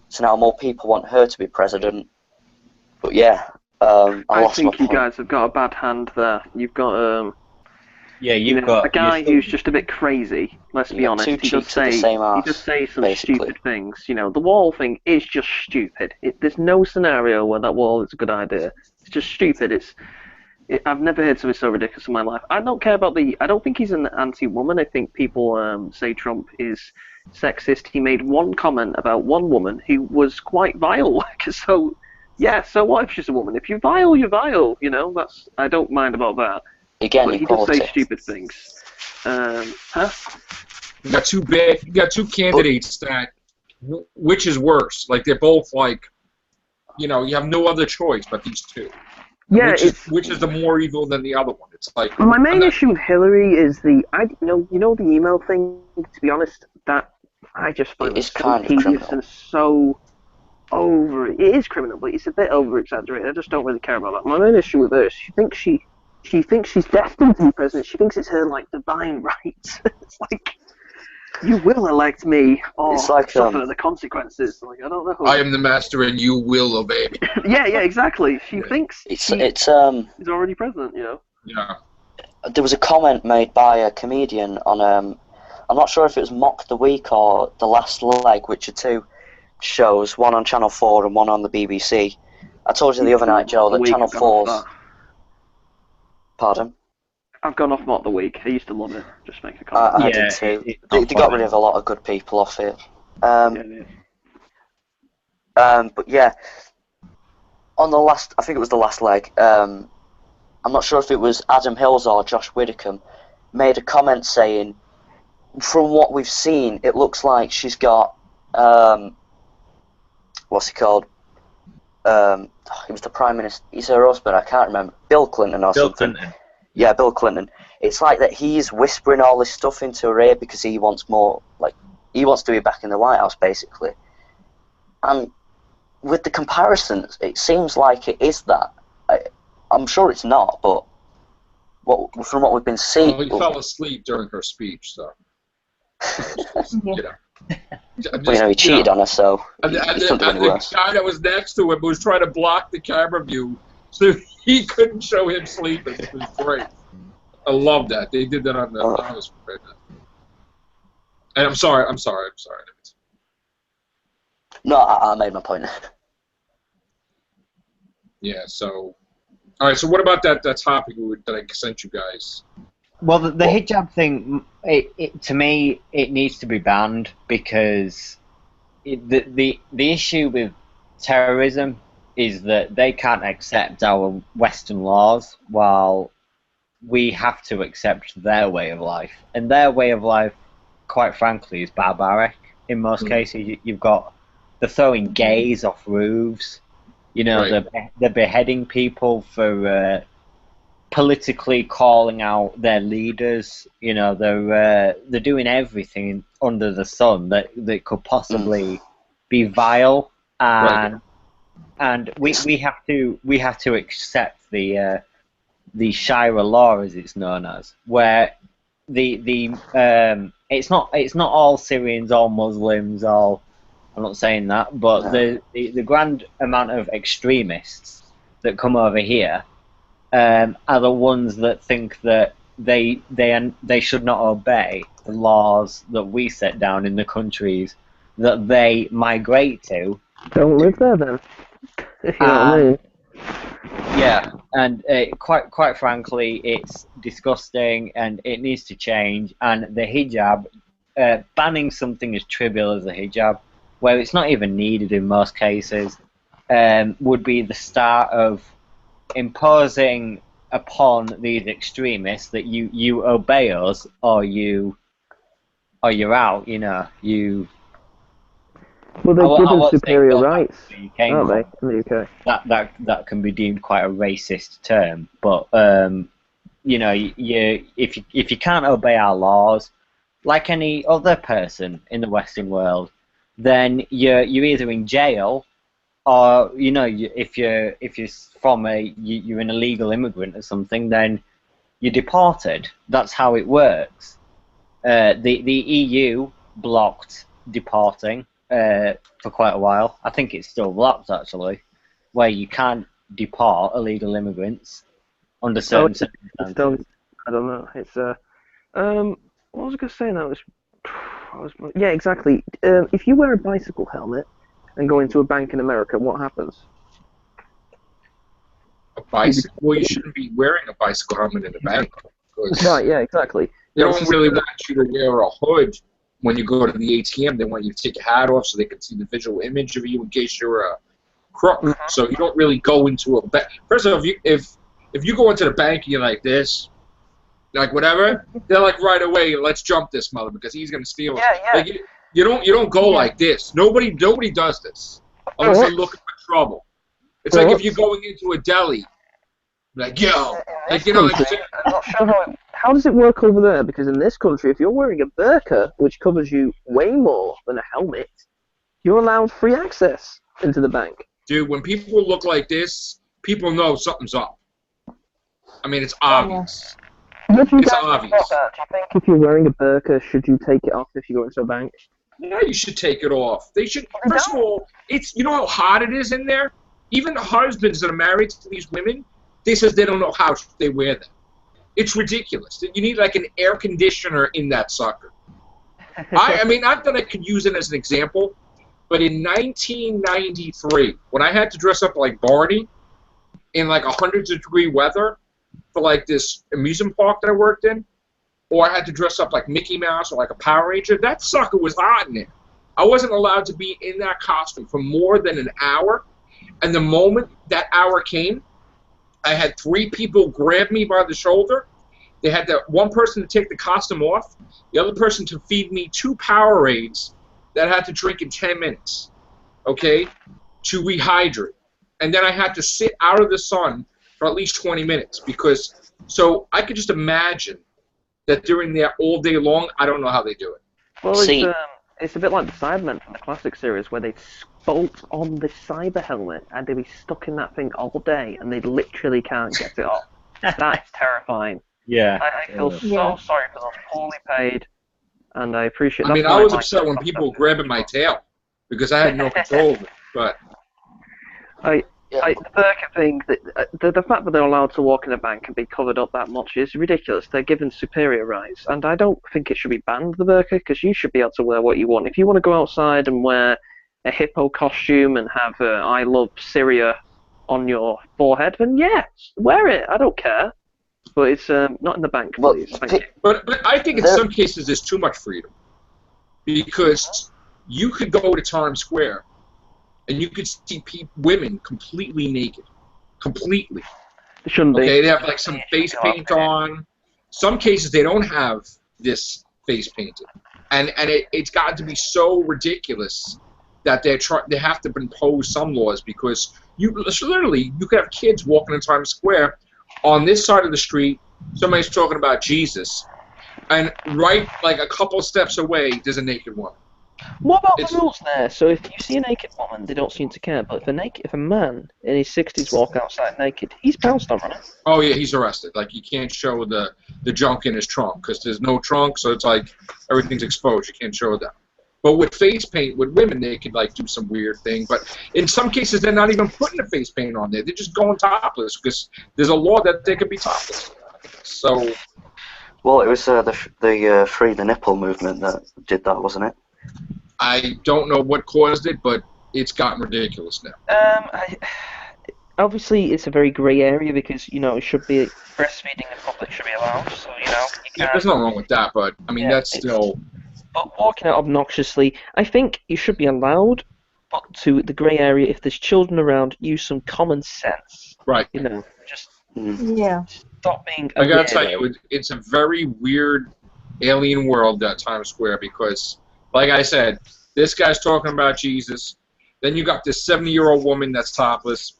so now more people want her to be president. But yeah, I think you guys have got a bad hand there. You've got you've got a guy who's just a bit crazy. Let's be honest. He does say some basically stupid things. You know, the wall thing is just stupid. There's no scenario where that wall is a good idea. It's just stupid. I've never heard something so ridiculous in my life. I don't care about I don't think he's an anti-woman. I think people say Trump is sexist. He made one comment about one woman who was quite vile. So, yeah, so what if she's a woman? If you're vile, you're vile. You know, I don't mind about that. Again, but he does say stupid things. You got two candidates that, which is worse? Like, they're both like, you know, you have no other choice but these two. Yeah, which is the more evil than the other one? It's like my main issue with Hillary is the email thing. To be honest, that I just find it so tedious and so over. It is criminal, but it's a bit over exaggerated. I just don't really care about that. My main issue with her is she thinks she's destined to be president. She thinks it's her like divine rights. It's like, you will elect me, or suffer the consequences. Like, I don't know. I am the master, and you will obey me. yeah, exactly. She thinks it's he's already president. You know. Yeah. There was a comment made by a comedian on I'm not sure if it was Mock the Week or The Last Leg, which are two shows, one on Channel 4 and one on the BBC. I told you the other night, Joe, that Channel 4's... Pardon? I've gone off Mock the Week. I used to love it. Just make a comment. I did too. They got rid of a lot of good people off it. But yeah, on the last, I think it was The Last Leg, I'm not sure if it was Adam Hills or Josh Widdicombe, made a comment saying, from what we've seen, it looks like she's got, what's he called? He was the Prime Minister, he's her husband, I can't remember, Bill Clinton or something. Clinton. Yeah, Bill Clinton. It's like that he's whispering all this stuff into her ear because he wants more, like, he wants to be back in the White House, basically. And with the comparisons, it seems like it is that. I'm sure it's not, but from what we've been seeing... Well, he fell asleep during her speech, so... you know. Well, you know, he cheated on her, so and the guy that was next to him was trying to block the camera view, so he couldn't show him sleeping. It was great. I love that. They did that on the house. And I'm sorry. No, I made my point. Yeah, so... Alright, so what about that topic that I sent you guys? Well, the hijab thing, to me, it needs to be banned because the issue with terrorism is that they can't accept our Western laws while we have to accept their way of life. And their way of life, quite frankly, is barbaric. In most cases, you've got they're throwing gays off roofs. You know, they're beheading people for politically calling out their leaders. You know, they're doing everything under the sun that could possibly be vile, and we have to accept the the Shira law, as it's known as, where it's not all Syrians, all Muslims, all. I'm not saying that, but the grand amount of extremists that come over here are the ones that think that they should not obey the laws that we set down in the countries that they migrate to. Don't live there then. If you know what I mean. Yeah, and quite frankly, it's disgusting and it needs to change. And the hijab, banning something as trivial as the hijab, where it's not even needed in most cases, would be the start of imposing upon these extremists that you obey us or you're out. You know, you. Well, they're given superior rights, aren't they, in the UK? That can be deemed quite a racist term, but you know, if you can't obey our laws, like any other person in the Western world, then you're either in jail, or you know, if you're you're an illegal immigrant or something, then you're deported. That's how it works. The EU blocked deporting for quite a while. I think it's still blocked actually, where you can't deport illegal immigrants under certain circumstances. I don't know. It's what was I going to say now? Yeah, exactly. If you wear a bicycle helmet and go into a bank in America, what happens? A bicycle? Well, you shouldn't be wearing a bicycle helmet in a bank. Right, yeah, exactly. They don't really want you to wear a hood when you go to the ATM. They want you to take your hat off so they can see the visual image of you in case you're a crook. Mm-hmm. So you don't really go into a bank. First of all, if you go into the bank and you're like this, like whatever, they're like right away, let's jump this mother because he's gonna steal. Yeah, yeah. Like, you don't go like this. Nobody does this unless they're looking for trouble. It's like if you're going into a deli, like yo, like you know. Like, I'm not sure how does it work over there? Because in this country, if you're wearing a burqa, which covers you way more than a helmet, you're allowed free access into the bank. Dude, when people look like this, people know something's up. I mean, it's obvious. It's obvious. Do you think if you're wearing a burqa, should you take it off if you go into a bank? Yeah, you should take it off. They should. First of all, it's you know how hot it is in there. Even the husbands that are married to these women, they says they don't know how they wear them. It's ridiculous. You need like an air conditioner in that sucker. I mean, not that I could use it as an example, but in 1993, when I had to dress up like Barney in like 100-degree weather for like this amusement park that I worked in, or I had to dress up like Mickey Mouse or like a Power Ranger, that sucker was hot in there. I wasn't allowed to be in that costume for more than an hour, and the moment that hour came, I had 3 people grab me by the shoulder. They had one person to take the costume off, the other person to feed me 2 Powerades that I had to drink in 10 minutes, okay, to rehydrate. And then I had to sit out of the sun for at least 20 minutes because, so I could just imagine that during that all day long, I don't know how they do it. Well, it's a bit like the Cybermen from the classic series where they bolt on the cyber helmet and they be stuck in that thing all day and they literally can't get it off. That's terrifying. Yeah. I feel so sorry for those poorly paid, and I appreciate. I mean, I was upset when people were grabbing my tail because I had no control of it. But the burqa thing, the fact that they're allowed to walk in a bank and be covered up that much is ridiculous. They're given superior rights, and I don't think it should be banned, the burqa, because you should be able to wear what you want. If you want to go outside and wear a hippo costume and have I love Syria on your forehead, then yeah, wear it. I don't care. But it's not in the bank, please. Thank you. But I think in some cases there's too much freedom. Because you could go to Times Square and you could see women completely naked. Completely. It shouldn't be. Okay, they have like some face paint on. Some cases they don't have this face painted. And it's gotten to be so ridiculous that they have to impose some laws because literally you could have kids walking in Times Square. On this side of the street, somebody's talking about Jesus, and right like a couple steps away, there's a naked woman. What about the rules there? So if you see a naked woman, they don't seem to care. But if a man in his 60s walk outside naked, he's pounced on, right? Oh yeah, he's arrested. Like you can't show the junk in his trunk because there's no trunk, so it's like everything's exposed. You can't show that. But with face paint, with women, they could like do some weird thing. But in some cases, they're not even putting the face paint on there. They're just going topless because there's a law that they could be topless. So. Well, it was the Free the Nipple movement that did that, wasn't it? I don't know what caused it, but it's gotten ridiculous now. Obviously, it's a very grey area because it should be breastfeeding in public should be allowed. So yeah, there's nothing wrong with that, but I mean that's still. But walking out obnoxiously, I think you should be allowed. But to the grey area, if there's children around, use some common sense. Right. Just stop being. I gotta tell you, it's a very weird alien world, that Times Square, because, like I said, this guy's talking about Jesus. Then you got this 70-year-old woman that's topless.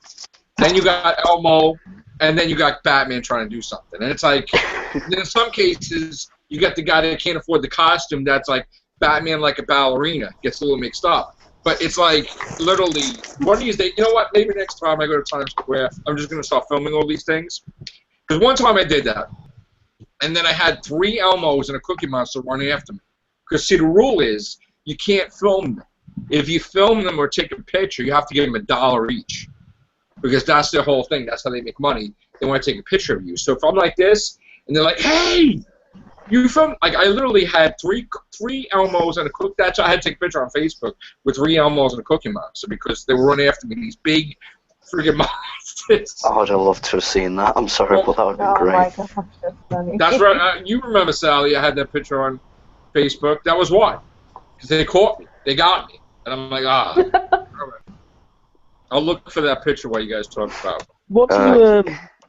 Then you got Elmo, and then you got Batman trying to do something. And it's like, in some cases, you got the guy that can't afford the costume that's like Batman like a ballerina. Gets a little mixed up. But it's like, literally, one of these days, you know what, maybe next time I go to Times Square, I'm just going to start filming all these things. Because one time I did that. And then I had 3 Elmos and a Cookie Monster running after me. Because, see, the rule is you can't film them. If you film them or take a picture, you have to give them $1 each. Because that's their whole thing. That's how they make money. They want to take a picture of you. So if I'm like this, and they're like, hey, you film... Like, I literally had three Elmos and a Cookie... That's why I had to take a picture on Facebook with 3 Elmos and a Cookie Monster. Because they were running after me, these big friggin' monsters. I would have loved to have seen that. I'm sorry, but that would have been great. My gosh, that's funny. That's right. You remember, Sally, I had that picture on Facebook. That was why. Because they caught me. They got me. And I'm like, all right. I'll look for that picture while you guys talk about.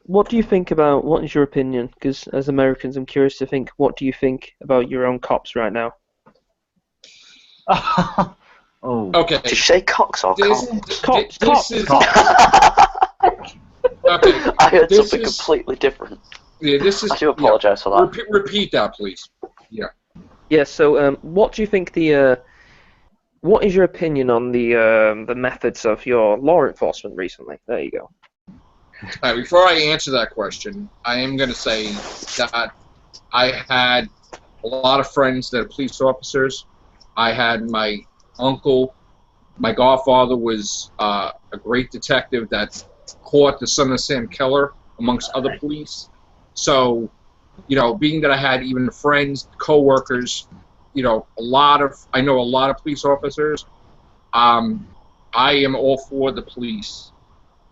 What do you think about, what is your opinion? Because as Americans, I'm curious to think, what do you think about your own cops right now? Oh. Okay. Did you say cocks or cops? Cops. Okay. I heard something completely different. Yeah, this is. I do apologise for that. Repeat that, please. Yeah. Yeah. So, what do you think what is your opinion on the methods of your law enforcement recently? There you go. All right, before I answer that question, I am going to say that I had a lot of friends that are police officers. I had my uncle, my godfather was a great detective that caught the son of Sam Keller, amongst other police. So, being that I had even friends, co-workers, I know a lot of police officers. I am all for the police,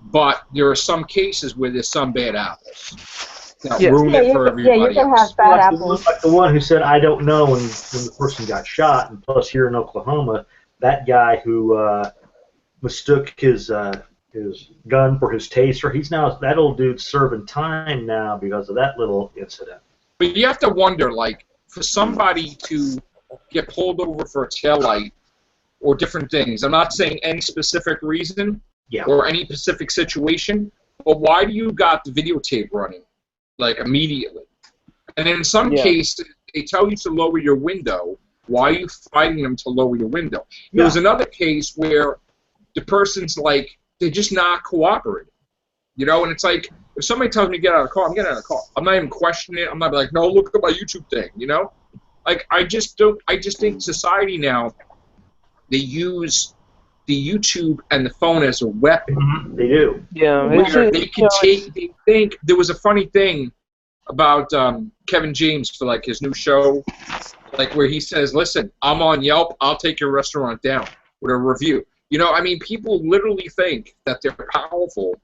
but there are some cases where there's some bad apples that ruin it for everybody you're gonna have bad apples. Like the one who said, "I don't know," when the person got shot, and plus here in Oklahoma, that guy who mistook his gun for his taser, that old dude's serving time now because of that little incident. But you have to wonder, like, for somebody to get pulled over for a taillight or different things, I'm not saying any specific reason or any specific situation, but why do you got the videotape running, like, immediately? And in some cases, they tell you to lower your window. Why are you fighting them to lower your window? There was another case where the person's like, they're just not cooperating. And it's like, if somebody tells me to get out of the car, I'm getting out of the car. I'm not even questioning it. I'm not like, no, look at my YouTube thing, Like, I just think society now, they use the YouTube and the phone as a weapon. Mm-hmm. They do. Yeah. Where they think, there was a funny thing about Kevin James for, like, his new show, like, where he says, listen, I'm on Yelp, I'll take your restaurant down with a review. People literally think that they're powerful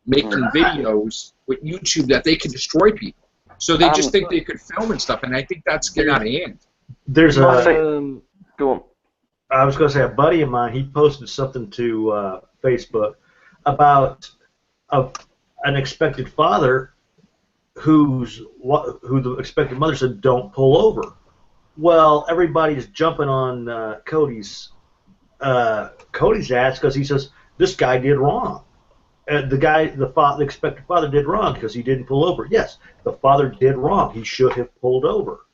making videos with YouTube that they can destroy people. So they just think they could film and stuff, and I think that's getting out of hand. There's go on. I was going to say, a buddy of mine, he posted something to Facebook about an expected father who the expected mother said, don't pull over. Well, everybody's jumping on Cody's ass because he says, this guy did wrong. The expected father did wrong because he didn't pull over. Yes, the father did wrong. He should have pulled over.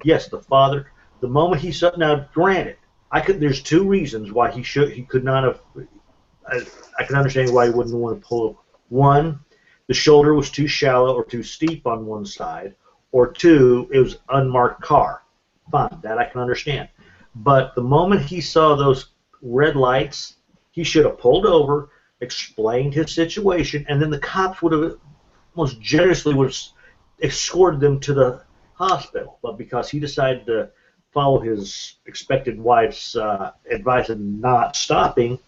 Yes, the father, the moment he said, now granted, There's two reasons why he could not have. I can understand why he wouldn't want to pull. One, the shoulder was too shallow or too steep on one side, or two, it was unmarked car. Fine, that I can understand. But the moment he saw those red lights, he should have pulled over, explained his situation, and then the cops would have most generously would have escorted them to the hospital. But because he decided to follow his expected wife's advice of not stopping,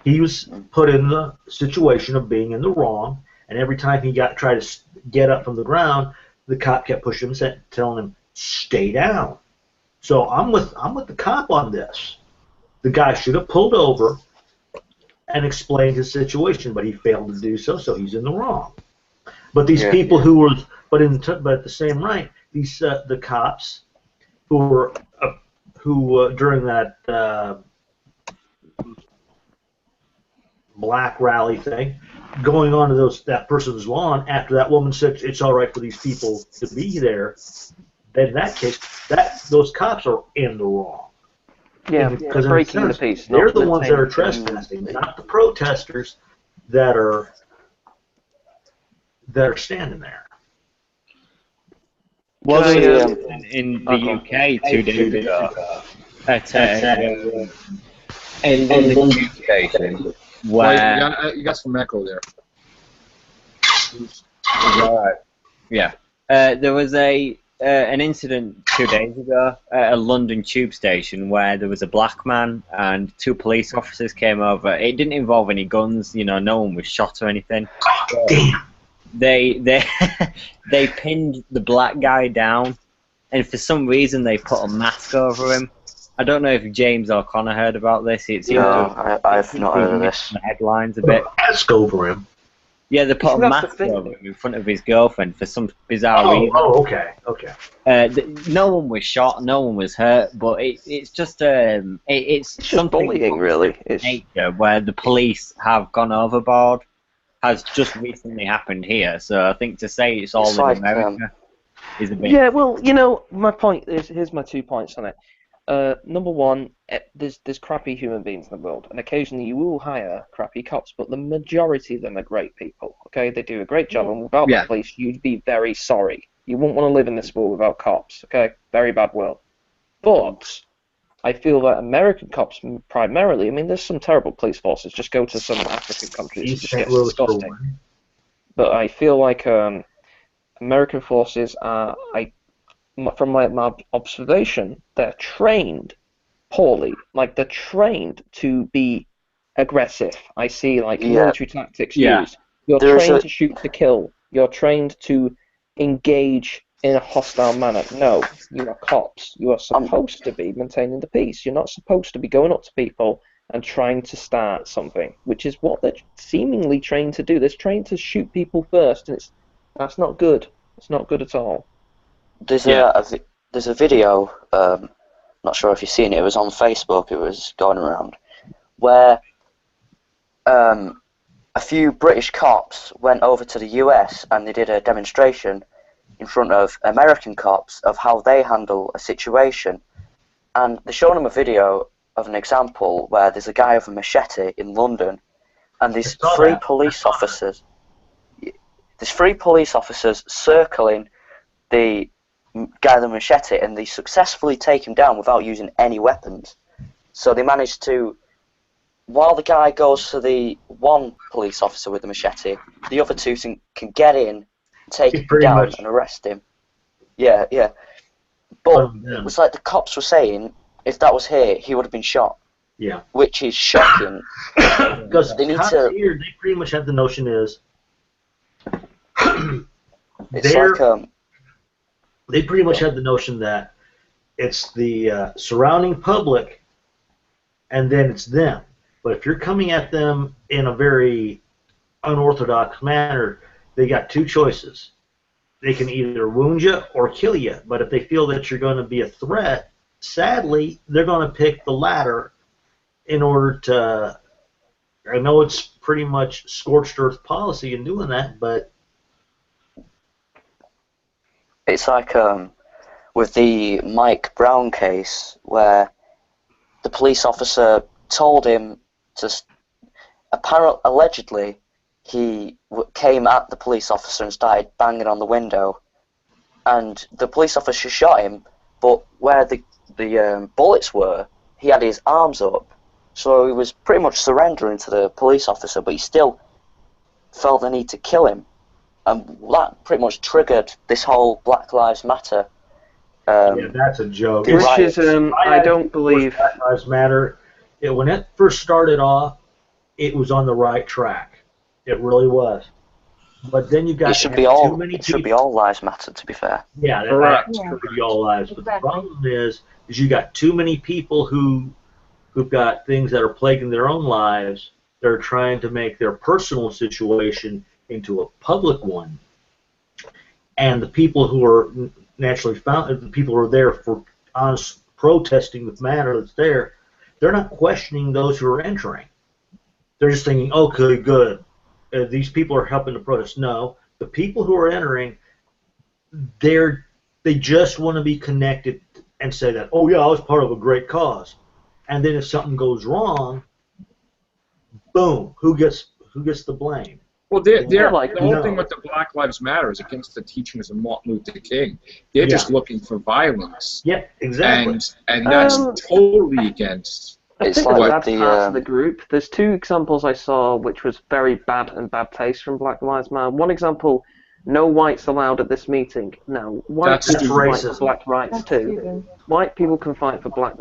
he was put in the situation of being in the wrong, and every time he tried to get up from the ground, the cop kept pushing him, telling him, "Stay down." So I'm with the cop on this. The guy should have pulled over and explained his situation, but he failed to do so, so he's in the wrong. But these people who were, but at the same right, these the cops who were during that black rally thing, going on to that person's lawn after that woman said it's all right for these people to be there, then in that case, those cops are in the wrong. Yeah, because breaking the peace. They're the ones that are trespassing, not the protesters that are standing there. Well, in the UK 2 days ago, at a London tube station, where you got some echo there. Right. Yeah. There was an incident 2 days ago at a London tube station where there was a black man and 2 police officers came over. It didn't involve any guns, no one was shot or anything. Damn. They they pinned the black guy down, and for some reason they put a mask over him. I don't know if James O'Connor heard about this. I've not heard of this. The headlines a bit. Mask over him. Yeah, they put a mask over him in front of his girlfriend for some bizarre reason. Oh, okay. No one was shot, no one was hurt, but it's just something bullying, really. Nature where the police have gone overboard has just recently happened here. So I think to say it's all in America is a bit. Yeah, well, my point is, here's my 2 points on it. Number one, there's crappy human beings in the world, and occasionally you will hire crappy cops, but the majority of them are great people. Okay, they do a great job, and without the police, you'd be very sorry. You wouldn't want to live in this world without cops. Okay, very bad world. But I feel that American cops, primarily, there's some terrible police forces. Just go to some African countries, it just gets disgusting. But I feel like American forces are, from my observation, they're trained poorly. Like, they're trained to be aggressive. I see, military tactics used. You're trained to shoot to kill. You're trained to engage in a hostile manner. No, you are cops. You are supposed to be maintaining the peace. You're not supposed to be going up to people and trying to start something, which is what they're seemingly trained to do. They're trained to shoot people first, and that's not good. It's not good at all. There's a video, not sure if you've seen it, it was on Facebook, it was going around, where a few British cops went over to the US and they did a demonstration in front of American cops of how they handle a situation. And they're showing them a video of an example where there's a guy with a machete in London, and there's 3 police officers. There's 3 police officers circling the guy with the machete, and they successfully take him down without using any weapons. So they managed to, while the guy goes to the one police officer with the machete, the other 2 can get in, take him down, and arrest him. Yeah. But it was like the cops were saying, if that was here, he would have been shot. Yeah. Which is shocking. Because they pretty much have the notion is they pretty much have the notion that it's the surrounding public and then it's them. But if you're coming at them in a very unorthodox manner, they got 2 choices. They can either wound you or kill you. But if they feel that you're going to be a threat, sadly, they're going to pick the latter in order to... I know it's pretty much scorched earth policy in doing that, but... It's like with the Mike Brown case, where the police officer told him to. Allegedly, he came at the police officer and started banging on the window, and the police officer shot him. But where the bullets were, he had his arms up, so he was pretty much surrendering to the police officer. But he still felt the need to kill him, and that pretty much triggered this whole Black Lives Matter. Yeah, that's a joke. Which is, I don't believe. Black Lives Matter. When it first started off, it was on the right track. It really was. But then you got it should be all. It should be all lives matter. To be fair. Yeah, that should be all lives. But the problem is you got too many people who've got things that are plaguing their own lives. They're trying to make their personal situation into a public one, and the people who are naturally found, the people who are there for honest protesting the matter that's there, they're not questioning those who are entering. They're just thinking, okay, good. These people are helping to protest. No, the people who are entering, they just want to be connected and say that, oh yeah, I was part of a great cause. And then if something goes wrong, boom, who gets the blame? Well, the whole thing with the Black Lives Matter is against the teachings of Martin Luther King. They're just looking for violence. Yeah, exactly. And that's totally against. I think that's part of the group. There's two examples I saw which was very bad and bad taste from Black Lives Matter. One example, no whites allowed at this meeting. Now, white people fight for black rights too. White people can fight for black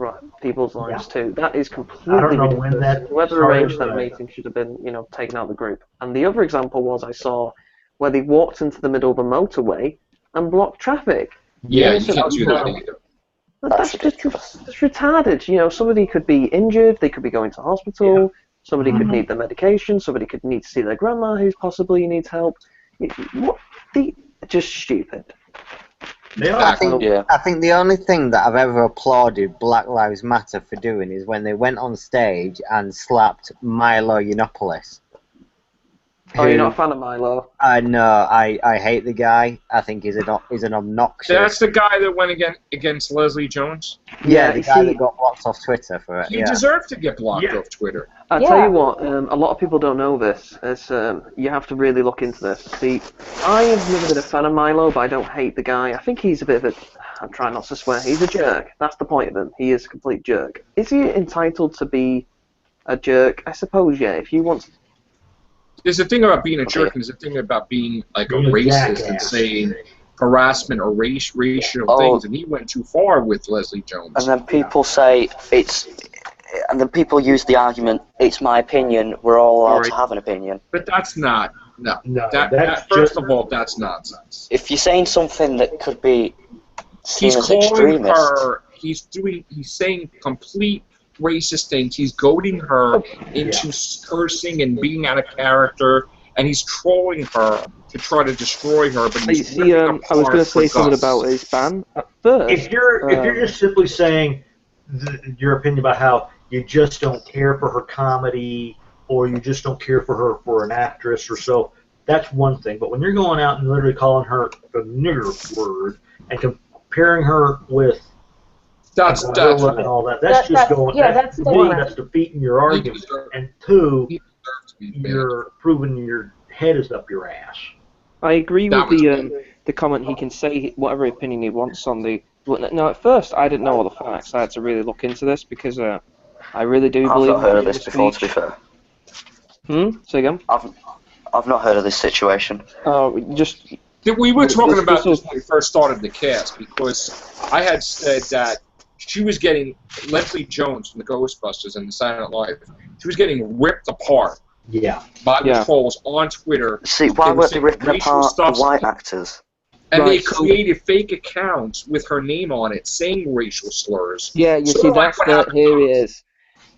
people's lives too. That is completely ridiculous. Whoever arranged that meeting should have been, taken out of the group. And the other example was I saw where they walked into the middle of the motorway and blocked traffic. Yeah, you can't do that either. That's retarded. Somebody could be injured, they could be going to hospital, somebody could need the medication, somebody could need to see their grandma who possibly needs help. Just stupid. I think the only thing that I've ever applauded Black Lives Matter for doing is when they went on stage and slapped Milo Yiannopoulos. Oh, you're not a fan of Milo? No, I hate the guy. I think he's an obnoxious. That's the guy that went against Leslie Jones? Yeah, the guy that got blocked off Twitter for it. He deserved to get blocked off Twitter. I'll tell you what, a lot of people don't know this. You have to really look into this. See, I have never been a fan of Milo, but I don't hate the guy. I think he's a bit of a... I'm trying not to swear. He's a jerk. That's the point of him. He is a complete jerk. Is he entitled to be a jerk? I suppose, yeah. If you want to... There's a thing about being a jerk, and there's a thing about being like a racist and saying harassment or racial things, and he went too far with Leslie Jones. And then people say and then people use the argument, it's my opinion, we're all allowed to have an opinion. But that's not, first of all, that's nonsense. If you're saying something that could be seen as extremist... He's saying complete racist things. He's goading her into cursing and being out of character, and he's trolling her to try to destroy her. But he's I was going to say something about his ban at first. If you're just simply saying your opinion about how you just don't care for her comedy, or you just don't care for her for an actress or so, that's one thing. But when you're going out and literally calling her a nigger word and comparing her with that's and all that. That's defeating your argument. And two, you're proving your head is up your ass. I agree with the comment. He can say whatever opinion he wants on the. Now, at first, I didn't know all the facts. I had to really look into this because I really do believe. I've not heard of this before, to be fair. Say again. I've not heard of this situation. We were talking about this when we first started the cast, because I had said that she was getting Leslie Jones from the Ghostbusters and the Silent Life. She was getting ripped apart by the trolls on Twitter. See, why weren't they ripping apart the white actors? And they created fake accounts with her name on it saying racial slurs. Yeah, you see, that's what here he is.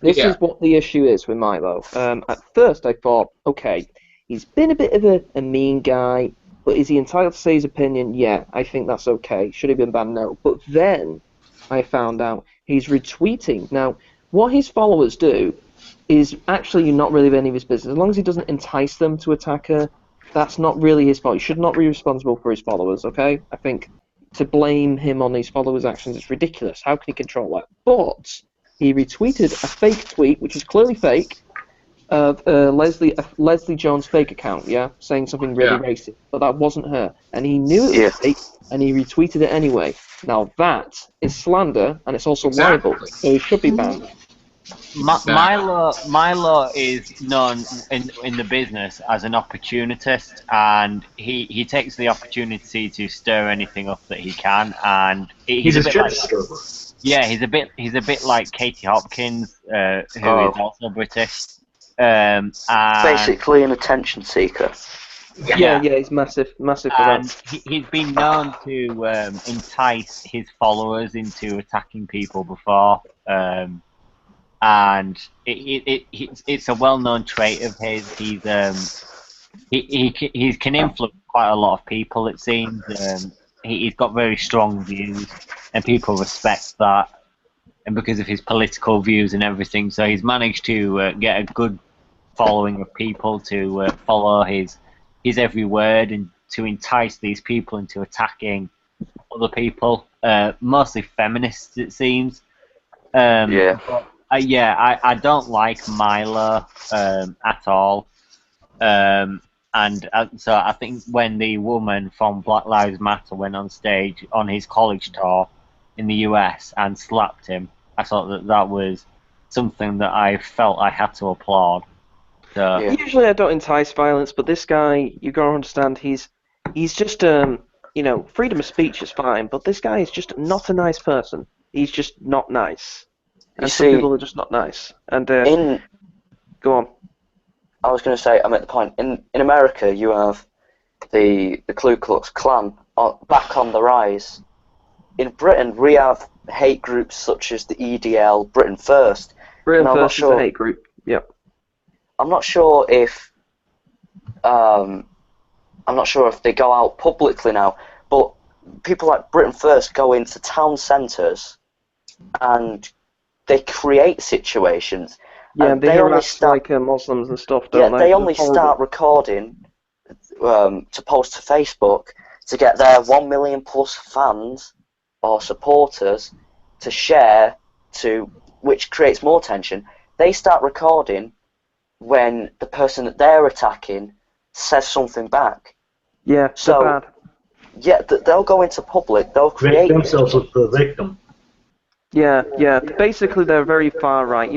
This is what the issue is with Milo. At first I thought, okay, he's been a bit of a mean guy, but is he entitled to say his opinion? Yeah, I think that's okay. Should he have been banned? No. But then I found out he's retweeting. Now, what his followers do is actually not really any of his business. As long as he doesn't entice them to attack her, that's not really his fault. He should not be responsible for his followers, okay? I think to blame him on his followers' actions is ridiculous. How can he control that? But he retweeted a fake tweet, which is clearly fake, of Leslie Jones' fake account, yeah, saying something really racist, but that wasn't her, and he knew it was fake, and he retweeted it anyway. Now that is slander, and it's also libel, so he should be banned. Milo is known in the business as an opportunist, and he takes the opportunity to stir anything up that he can, and he's a bit like, yeah, he's a bit like Katie Hopkins, who is also British. Basically an attention seeker. Yeah, he's massive for that. He's been known to entice his followers into attacking people before, and it's a well-known trait of his. He can influence quite a lot of people. It seems he's got very strong views, and people respect that. And because of his political views and everything, so he's managed to get a good following of people to follow his every word and to entice these people into attacking other people, mostly feminists, it seems. I don't like Milo at all. So I think when the woman from Black Lives Matter went on stage on his college tour in the US and slapped him, I thought that was something that I felt I had to applaud. So, usually I don't entice violence, but this guy, you gotta understand, he's just freedom of speech is fine, but this guy is just not a nice person. He's just not nice, and some people are just not nice. And go on. I was going to say, I'm at the point in America. You have the Ku Klux Klan back on the rise. In Britain, we have hate groups such as the EDL, Britain First. Britain First is a hate group. Yep. I'm not sure if they go out publicly now, but people like Britain First go into town centres and they create situations. Yeah, and they harass like Muslims and stuff, don't they? They only start recording to post to Facebook to get their 1 million plus fans or supporters to share, which creates more tension. They start recording when the person that they're attacking says something back. Yeah, so bad. Yeah, they'll go into public. They'll create themselves as the victim. Yeah. Basically, they're very far right.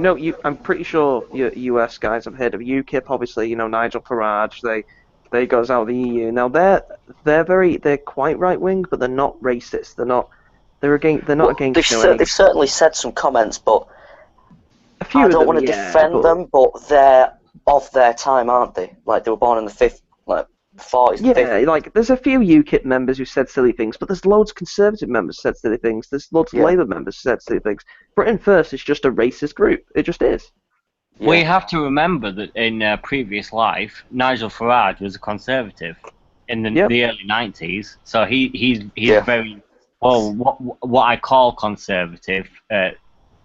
I'm pretty sure you US guys have heard of UKIP. Obviously, Nigel Farage. They goes out of the EU. Now they're quite right wing, but they're not racist. They're not against. They've certainly said some comments, but I don't want to defend them. But they're of their time, aren't they? Like they were born in the 40s. Yeah, like there's a few UKIP members who said silly things, but there's loads of Conservative members who said silly things. There's loads of Labour members who said silly things. Britain First is just a racist group. It just is. Yeah. We have to remember that in previous life, Nigel Farage was a Conservative in the early 90s. So he's very what I call conservative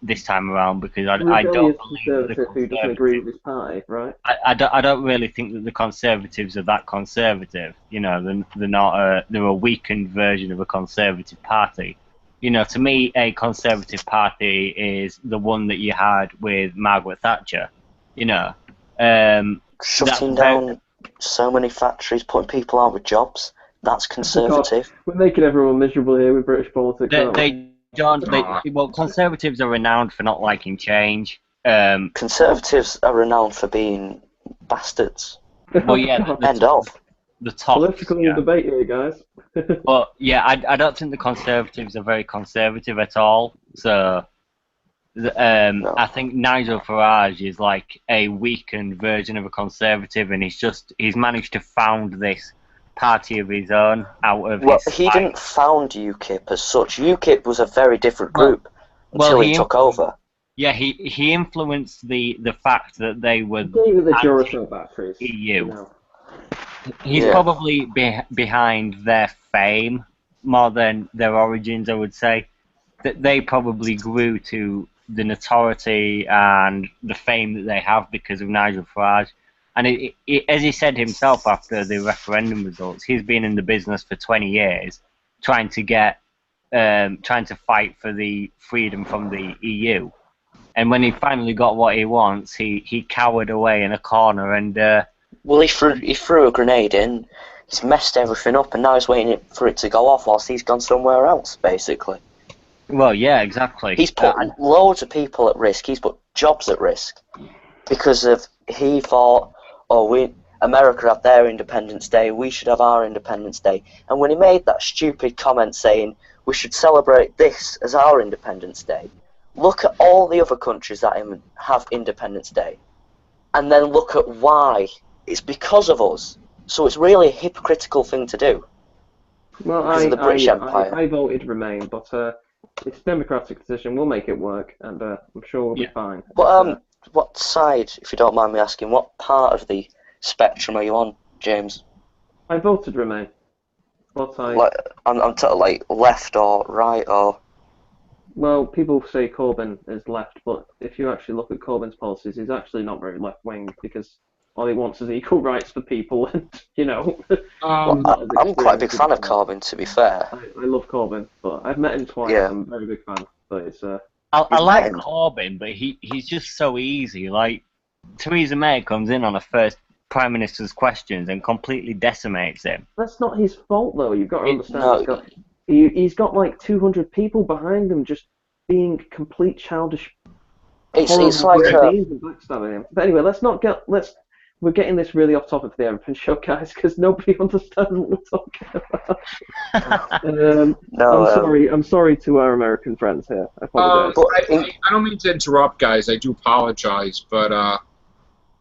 this time around, because I don't believe that who doesn't agree with his party, right? I don't really think that the Conservatives are that conservative. They're not. They're a weakened version of a Conservative party. To me, a Conservative party is the one that you had with Margaret Thatcher. Shutting down so many factories, putting people out with jobs. That's Conservative. We're making everyone miserable here with British politics. Conservatives are renowned for not liking change. Conservatives are renowned for being bastards. Well, yeah. End of. The top. Political debate here, guys. But yeah, I don't think the Conservatives are very conservative at all. So, no. I think Nigel Farage is like a weakened version of a Conservative, and he's managed to found this party of his own out of. Well, he didn't found UKIP as such. UKIP was a very different group until he took over. Yeah, he influenced the fact that they were the Duracell batteries. EU. He's probably behind their fame more than their origins, I would say. That they probably grew to the notoriety and the fame that they have because of Nigel Farage. And as he said himself after the referendum results, he's been in the business for 20 years trying to get trying to fight for the freedom from the EU. And when he finally got what he wants, he cowered away in a corner and. Well, he threw a grenade in. He's messed everything up, and now he's waiting for it to go off whilst he's gone somewhere else, basically. Well, yeah, exactly. He's put loads of people at risk. He's put jobs at risk because he thought, America have their Independence Day, we should have our Independence Day. And when he made that stupid comment saying we should celebrate this as our Independence Day, look at all the other countries that have Independence Day, and then look at why. It's because of us. So it's really a hypocritical thing to do. Well, I voted Remain, but it's a democratic decision. We'll make it work, and I'm sure we'll be fine. But what side, if you don't mind me asking, what part of the spectrum are you on, James? I voted Remain. What side? I'm like left or right or. Well, people say Corbyn is left, but if you actually look at Corbyn's policies, he's actually not very left-wing because all he wants is equal rights for people, and I'm quite a big fan of Corbyn, to be fair. I love Corbyn, but I've met him twice. Yeah. I'm a very big fan, but it's. I like Corbyn, but he's just so easy. Like Theresa May comes in on her first Prime Minister's questions and completely decimates him. That's not his fault, though. You've got to understand. He's got like 200 people behind him just being complete childish. It's like backstabbing him. But anyway, we're getting this really off topic for the Everything Show, guys, because nobody understands what we're talking about. I'm sorry to our American friends here. I apologize. I don't mean to interrupt, guys. I do apologize, but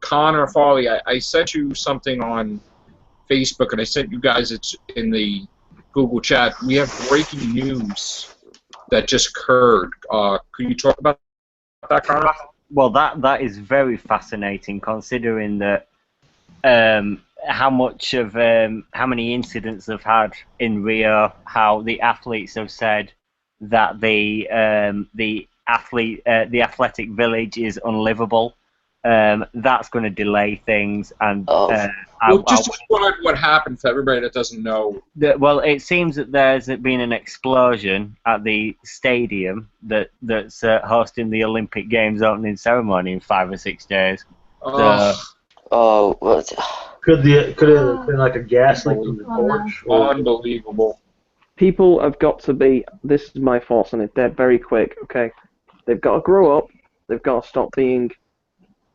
Connor Farley, I sent you something on Facebook, and I sent you guys it in the Google chat. We have breaking news that just occurred. Could you talk about that, Connor? Well, that is very fascinating, considering that how many incidents they've had in Rio, how the athletes have said that the athletic village is unlivable. That's going to delay things, and just describe what happened for everybody that doesn't know. Well, it seems that there's been an explosion at the stadium that's hosting the Olympic Games opening ceremony in 5 or 6 days. Could it have been like a gas leak from the torch? Unbelievable. People have got to be. This is my thoughts on it. They're very quick. Okay, they've got to grow up. They've got to stop being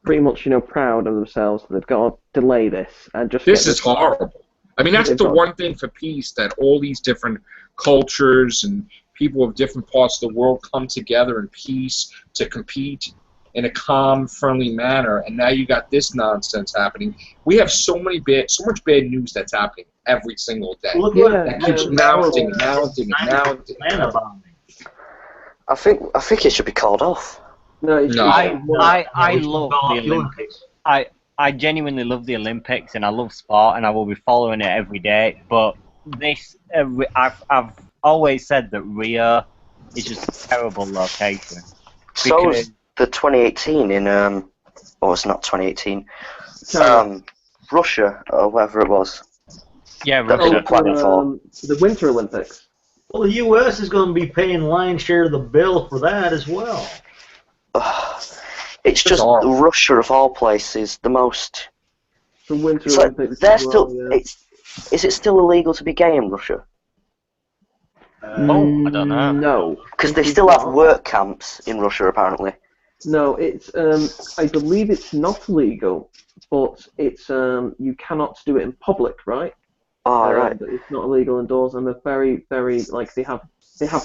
pretty much, proud of themselves. They've got to delay this and just. This is horrible. I mean, that's the one thing for peace, that all these different cultures and people of different parts of the world come together in peace to compete in a calm, friendly manner. And now you got this nonsense happening. We have so much bad news that's happening every single day. That keeps mounting. I think it should be called off. No. I love the Olympics. I genuinely love the Olympics, and I love sport, and I will be following it every day. But this, I've always said that Rio is just a terrible location. So is the 2018 in it's not 2018. Russia or whatever it was. Yeah, Russia. The Winter Olympics. Well, the U.S. is going to be paying lion's share of the bill for that as well. It's just Russia of all places, the most. The Winter Olympics. They're still. Yeah. Is it still illegal to be gay in Russia? I don't know. No, because they still have work camps in Russia, apparently. No, it's. I believe it's not illegal, but it's. You cannot do it in public, right? Oh, right. But it's not illegal indoors, and they're very, very they have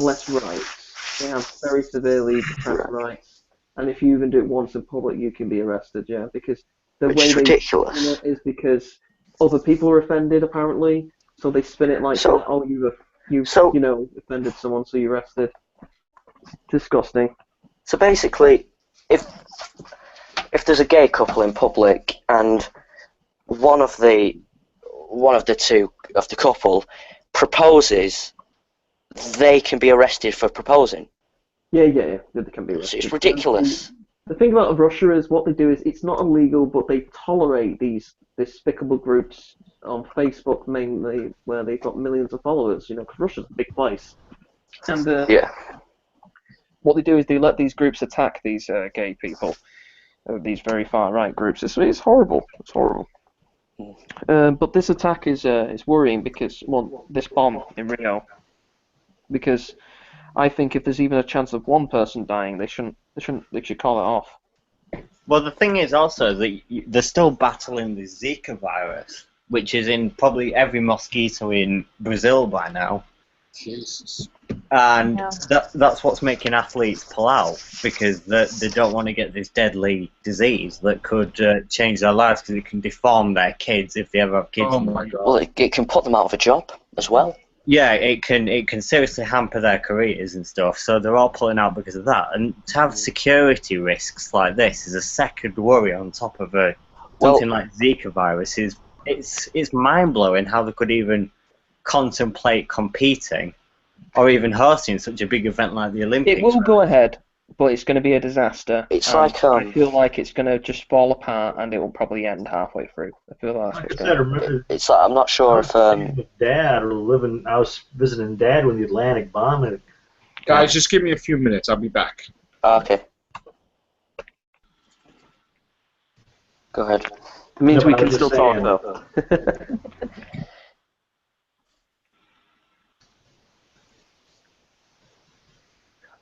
less rights. They have very severely repressed rights. And if you even do it once in public, you can be arrested, because the way they ridiculous. spin it is because other people are offended, apparently. So they spin it like, you offended someone, so you're arrested. Disgusting. So basically, if there's a gay couple in public and one of the two of the couple proposes, they can be arrested for proposing. Yeah, they can be arrested. It's ridiculous. The thing about Russia is what they do is it's not illegal, but they tolerate these despicable groups on Facebook mainly, where they've got millions of followers. Because Russia's a big place, And yeah. what they do is they let these groups attack these gay people, these very far-right groups. It's horrible. It's horrible. But this attack is worrying because, well, this bomb in Rio, because I think if there's even a chance of one person dying, they should call it off. Well, the thing is also that they're still battling the Zika virus, which is in probably every mosquito in Brazil by now. Jesus. And that's what's making athletes pull out, because they don't want to get this deadly disease that could change their lives, because it can deform their kids if they ever have kids. Oh my God. Well, it can put them out of a job as well. Yeah, it can seriously hamper their careers and stuff, so they're all pulling out because of that. And to have security risks like this is a second worry on top of something like Zika virus. It's mind-blowing how they could even contemplate competing or even hosting such a big event like the Olympics. It will go ahead, but it's going to be a disaster. It's like I feel like it's going to just fall apart, and it will probably end halfway through. I feel like that's what's going to happen. It's like, I'm not sure if Dad or living. I was visiting Dad when the Atlantic bombing. Guys, just give me a few minutes. I'll be back. Okay. Go ahead. It means No, we I can was still just talk, saying. though.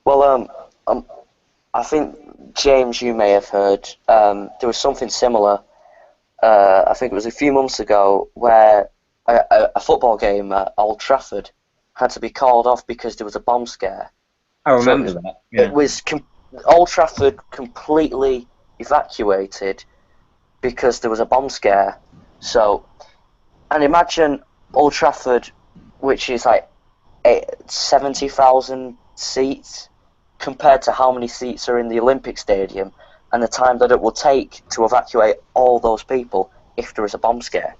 Well, I think, James, you may have heard, there was something similar, I think it was a few months ago, where a football game at Old Trafford had to be called off because there was a bomb scare. I remember that. Yeah. It was Old Trafford completely evacuated because there was a bomb scare. So, and imagine Old Trafford, which is like 70,000 seats, compared to how many seats are in the Olympic Stadium, and the time that it will take to evacuate all those people if there is a bomb scare.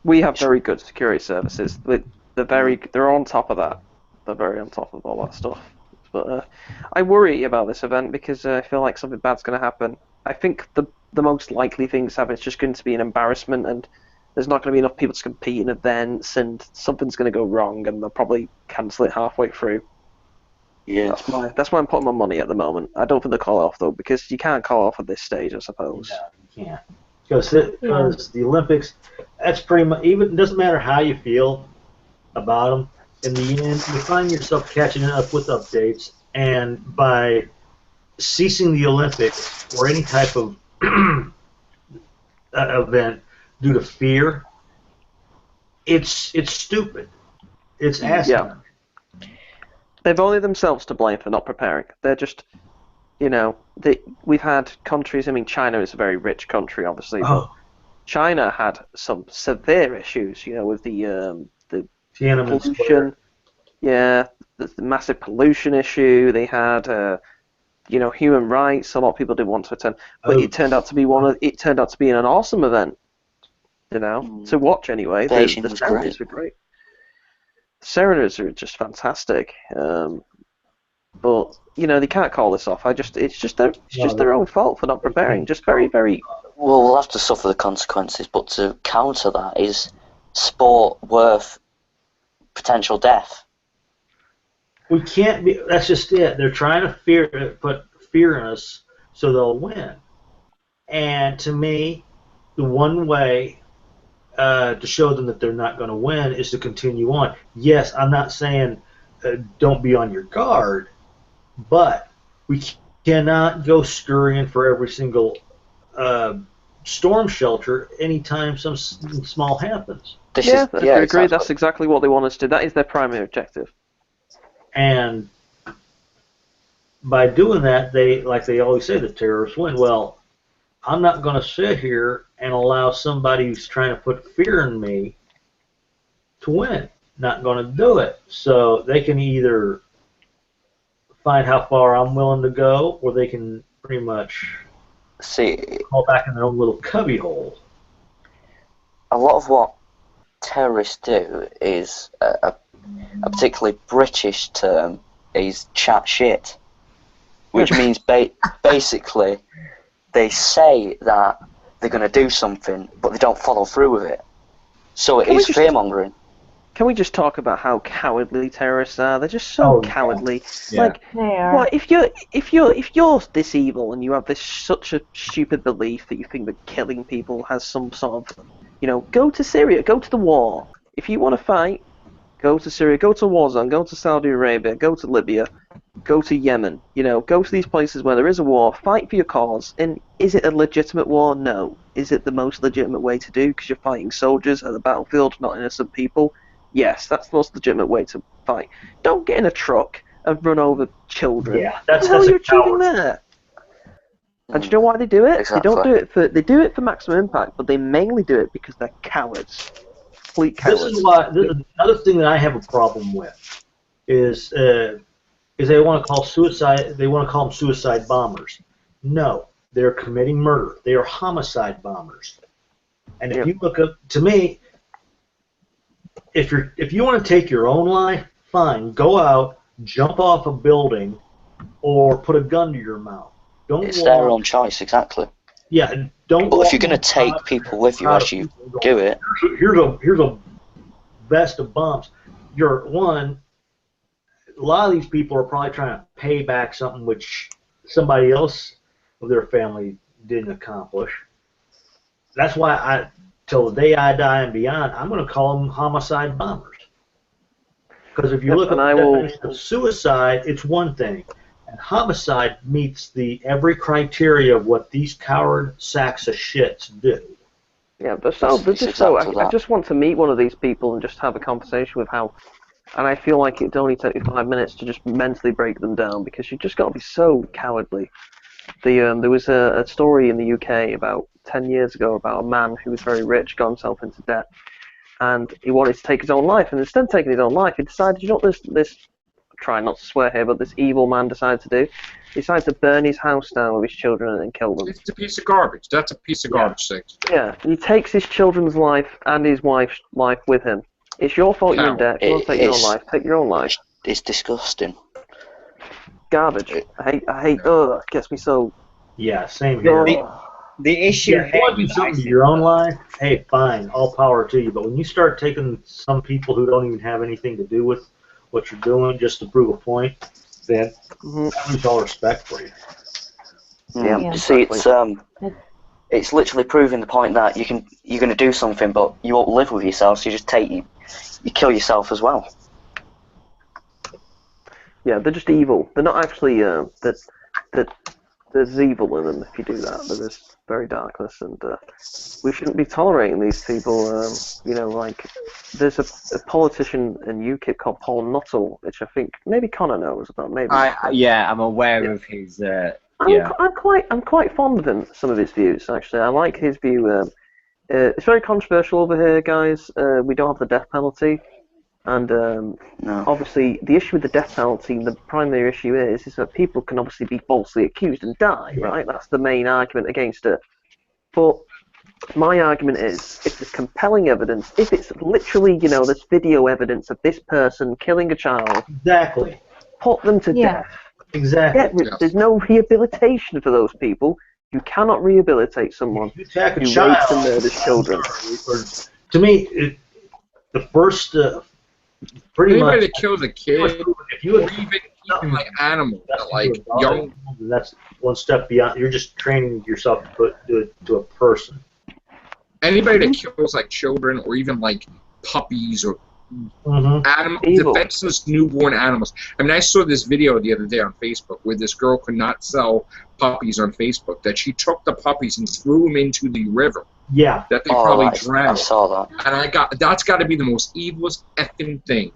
We have very good security services. They're on top of that. They're very on top of all that stuff. But I worry about this event because I feel like something bad's going to happen. I think the most likely thing to happen is just going to be an embarrassment, and there's not going to be enough people to compete in events, and something's going to go wrong, and they'll probably cancel it halfway through. Yeah. That's why I'm putting my money at the moment. I don't think they'll call it off, though, because you can't call off at this stage, I suppose. No, you can't. Because the Olympics, that's pretty much, even, it doesn't matter how you feel about them, in the end, you find yourself catching up with updates, and by ceasing the Olympics or any type of event due to fear, it's stupid. It's asinine. Yeah. They've only themselves to blame for not preparing. They're just, we've had countries. I mean, China is a very rich country, obviously. But China had some severe issues, with the pollution. Yeah, the massive pollution issue. They had, human rights. A lot of people didn't want to attend, but it turned out to be an awesome event. To watch anyway. The ceremonies were great. Serenaders are just fantastic, but they can't call this off. It's just their own fault for not preparing. Just very, very. Well, we'll have to suffer the consequences, but to counter that is sport worth potential death. We can't be. That's just it. They're trying to put fear in us so they'll win. And to me, the one way to show them that they're not going to win is to continue on. Yes, I'm not saying don't be on your guard, but we cannot go scurrying for every single storm shelter anytime something small happens. I agree. Exactly. That's exactly what they want us to do. That is their primary objective. And by doing that, they always say, the terrorists win. Well, I'm not going to sit here and allow somebody who's trying to put fear in me to win. Not going to do it. So they can either find how far I'm willing to go, or they can pretty much fall back in their own little cubby hole. A lot of what terrorists do is a particularly British term is chat shit, which means basically they say that they're going to do something, but they don't follow through with it. So it is fear-mongering. can we just talk about how cowardly terrorists are? They're just so cowardly. Yeah. Like, what if you're this evil and you have this such a stupid belief that you think that killing people has some sort of, go to Syria, go to the war. If you want to fight, go to Syria, go to a war zone, go to Saudi Arabia, go to Libya, go to Yemen. Go to these places where there is a war, fight for your cause. And is it a legitimate war? No. Is it the most legitimate way to do because you're fighting soldiers at the battlefield, not innocent people? Yes, that's the most legitimate way to fight. Don't get in a truck and run over children. Yeah, that's what a are you achieving coward. there? And do you know why they do it? Exactly. They do it for maximum impact, but they mainly do it because they're cowards. Complete cowards. This is another thing that I have a problem with is they want to call suicide. They want to call them suicide bombers. No, they're committing murder. They are homicide bombers. And if you look up, to me, if you want to take your own life, fine. Go out, jump off a building, or put a gun to your mouth. It's their own choice, exactly. Yeah, don't. But if you're going to take people with you as you do it, here's a vest of bombs. A lot of these people are probably trying to pay back something which somebody else of their family didn't accomplish. That's why till the day I die and beyond, I'm going to call them homicide bombers. Because if you look at the definition of suicide, it's one thing. And homicide meets every criteria of what these coward sacks of shits do. Yeah, I just want to meet one of these people and just have a conversation with how. And I feel like it'd only take me 5 minutes to just mentally break them down because you just got to be so cowardly. There was a story in the UK about 10 years ago about a man who was very rich, got himself into debt, and he wanted to take his own life. And instead of taking his own life, he decided, what this trying not to swear here, but this evil man decided to do. He decided to burn his house down with his children and kill them. It's a piece of garbage. That's a piece of garbage thing. Yeah, he takes his children's life and his wife's life with him. It's your fault you're in debt. If you want to take your own life, take your own life. It's disgusting. Garbage. I hate. Ugh, it gets me so. Yeah, same here. The issue if you want to do something to your own life, hey, fine, all power to you. But when you start taking some people who don't even have anything to do with what you're doing just to prove a point, then I lose all respect for you. Yeah. See, it's literally proving the point that you're going to do something, but you won't live with yourself, so you kill yourself as well. Yeah, they're just evil. They're not actually there's evil in them if you do that. There's very darkness, and we shouldn't be tolerating these people. Like there's a politician in UKIP called Paul Nuttall, which I think maybe Connor knows about. Maybe. I'm aware of his. I'm quite fond of him. Some of his views, actually. I like his view. It's very controversial over here, guys. We don't have the death penalty. And obviously, the issue with the death penalty, the primary issue is that people can obviously be falsely accused and die, right? That's the main argument against it. But my argument is, if there's compelling evidence, if it's literally, there's video evidence of this person killing a child, exactly, put them to death. Exactly. There's no rehabilitation for those people. You cannot rehabilitate someone who rapes and murders children. To me, the first. Pretty anybody much, that kills a kid, if you even like animals, like young, that's one step beyond. You're just training yourself to do it to a person. Anybody that kills like children or even like puppies or defenseless newborn animals. I mean, I saw this video the other day on Facebook where this girl could not sell puppies on Facebook. That she took the puppies and threw them into the river. Yeah. That they probably drowned. I saw that. And that's got to be the most evilest effing thing.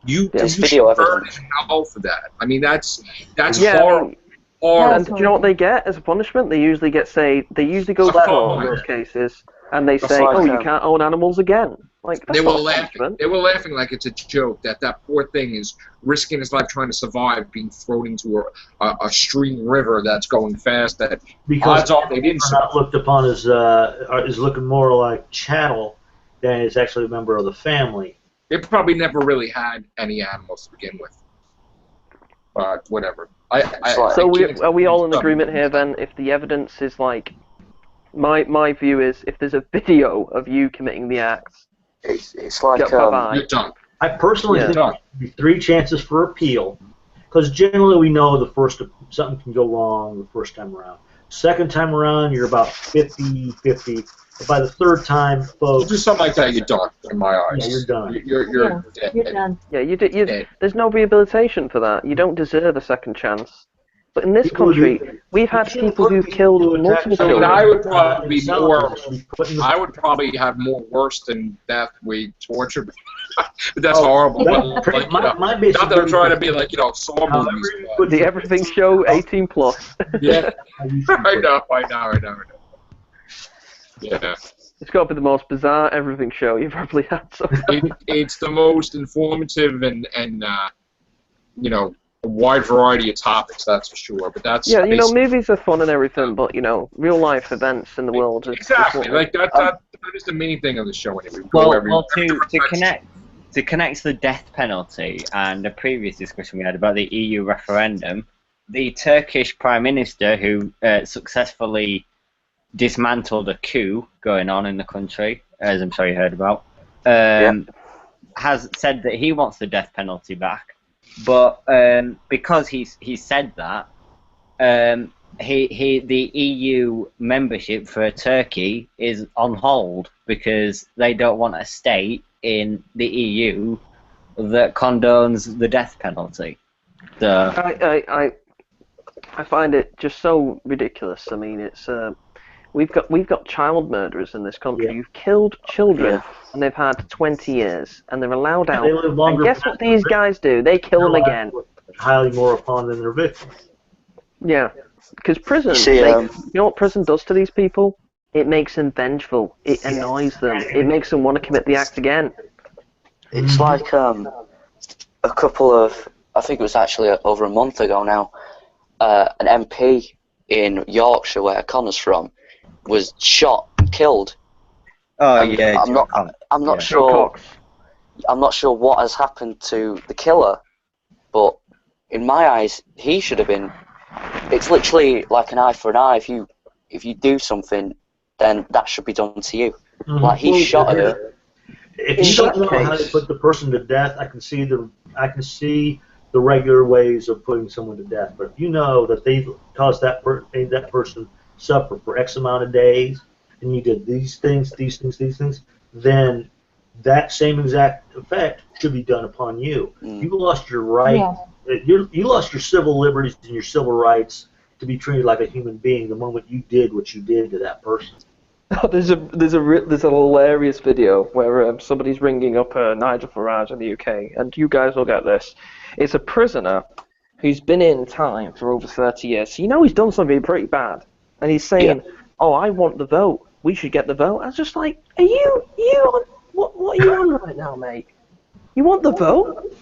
You video burn in hell for that. I mean, that's horrible. And do you know what they get as a punishment? They usually go to court in those cases, and they say, you can't own animals again. Like they were laughing. They were laughing like it's a joke that poor thing is risking his life trying to survive being thrown into a stream river that's going fast. That because odds are they didn't. Not looked upon as is looking more like chattel than is actually a member of the family. They probably never really had any animals to begin with. But whatever. Are we all in agreement here then? If the evidence is like, my view is, if there's a video of you committing the acts, It's like you're done. I personally think there should be 3 chances for appeal, because generally we know something can go wrong the first time around. Second time around, you're about 50-50. But by the third time, folks, you do something like that, you're done. In my eyes, yeah, you're done. You're dead. You're done. Yeah, there's no rehabilitation for that. You don't deserve a second chance. But in this country, we've had people who've killed multiple children. I would probably be more. I would probably have more worse than death, torture. But that's horrible. Not that I'm trying to be like Saw movies. The Everything Show 18+. Yeah, I know. Yeah. It's got to be the most bizarre Everything Show you've probably had so far. It's the most informative and a wide variety of topics, that's for sure. But that's movies are fun and everything, but real life events in the world. Exactly, like that is the main thing of the show anyway. To connect the death penalty and the previous discussion we had about the EU referendum, the Turkish Prime Minister, who successfully dismantled a coup going on in the country, as I'm sure you heard about, has said that he wants the death penalty back. But because he's said that, the EU membership for Turkey is on hold because they don't want a state in the EU that condones the death penalty. So I find it just so ridiculous. I mean, it's we've got child murderers in this country who've killed children, and they've had 20 years, and they're allowed out. And guess what these guys do? They kill them again. Highly more upon than their victims. Yeah, because prison. You know what prison does to these people? It makes them vengeful. It annoys them. It makes them want to commit the act again. It's like a couple of, I think it was actually over a month ago now, an MP in Yorkshire, where Connor's from, was shot and killed. Oh yeah. I'm not sure. I'm not sure what has happened to the killer, but in my eyes, he should have been. It's literally like an eye for an eye. If you do something, then that should be done to you. Mm-hmm. Like he shot her. If you don't know how to put the person to death, I can see the regular ways of putting someone to death. But if you know that they've caused made that person suffer for X amount of days, and you did these things, then that same exact effect should be done upon you. You lost your right. Yeah. You lost your civil liberties and your civil rights to be treated like a human being the moment you did what you did to that person. Oh, there's a hilarious video where somebody's ringing up Nigel Farage in the UK, and you guys will get this. It's a prisoner who's been in time for over 30 years. So he's done something pretty bad, and he's saying, "Oh, I want the vote. We should get the vote." I was just like, "Are you on what are you on right now, mate? You want the vote?"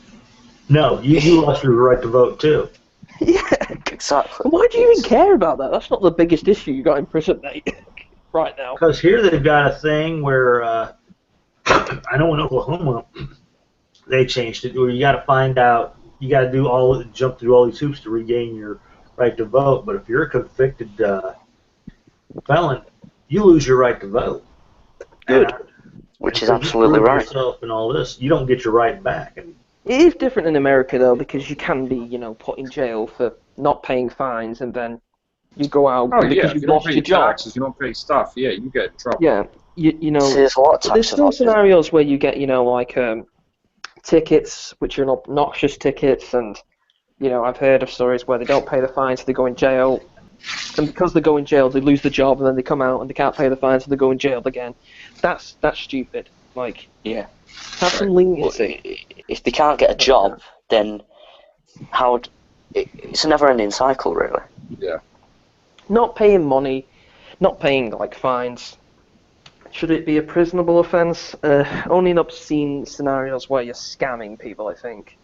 No, you lost your right to vote too. Yeah, exactly. Why do you even care about that? That's not the biggest issue you got in prison, mate. Right now. Because here they've got a thing where I know in Oklahoma they changed it where you got to find out, you got to jump through all these hoops to regain your right to vote. But if you're a convicted felon, you lose your right to vote. Good. Which is absolutely right. Yourself and all this, you don't get your right back. It is different in America though, because you can be, put in jail for not paying fines, and then you go out because you lost your job. Taxes, you don't pay stuff. Yeah, you get in trouble. Yeah, there's still scenarios where you get, tickets, which are obnoxious tickets, and I've heard of stories where they don't pay the fines, so they go in jail, and because they go in jail, they lose the job, and then they come out and they can't pay the fines, so they go in jail again. That's stupid. Have some leniency. Well, if they can't get a job, then it's a never-ending cycle, really. Yeah. Not paying money, not paying fines. Should it be a prisonable offence? Only in obscene scenarios where you're scamming people, I think.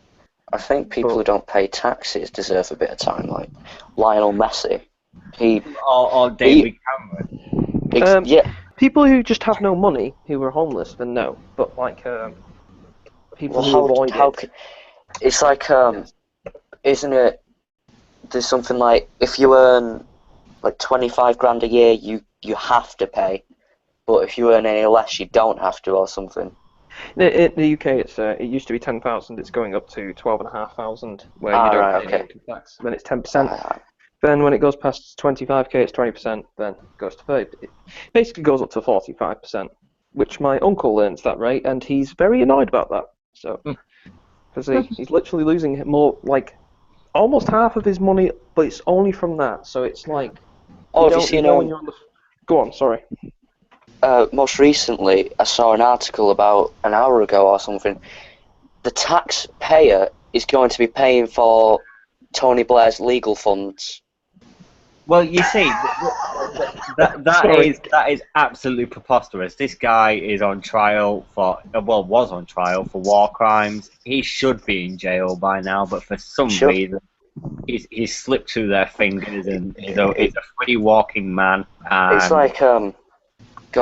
I think people who don't pay taxes deserve a bit of time, like Lionel Messi. Or David Cameron. Yeah. People who just have no money, who are homeless, then no. But people who avoid it. It's like, isn't it? There's something like if you earn 25 grand a year, you have to pay, but if you earn any less, you don't have to, or something. In the UK, it used to be 10,000. It's going up to 12,500, where you don't right, pay okay. any income tax. Then it's 10%. Then when it goes past 25k, it's 20%. Then it goes to 30. It basically goes up to 45%, which my uncle earns that rate, and he's very annoyed about that. So, because he's literally losing more, like almost half of his money, but it's only from that. So it's like, have you seen? Go on, sorry. Most recently, I saw an article about an hour ago or something. The taxpayer is going to be paying for Tony Blair's legal funds. Well, you see, that is absolutely preposterous. This guy is on trial was on trial for war crimes. He should be in jail by now, but for some reason, he's slipped through their fingers, and he's a free walking man. And it's like, go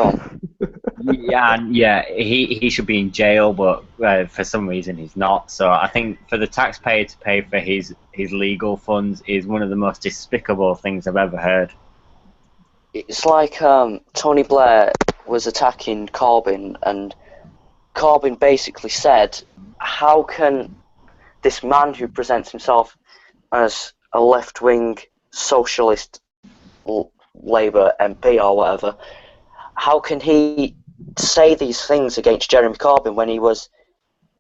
on. Yeah, he should be in jail, but for some reason he's not. So I think for the taxpayer to pay for his legal funds is one of the most despicable things I've ever heard. It's like Tony Blair was attacking Corbyn, and Corbyn basically said, how can this man who presents himself as a left-wing socialist Labour MP or whatever, how can he say these things against Jeremy Corbyn when he was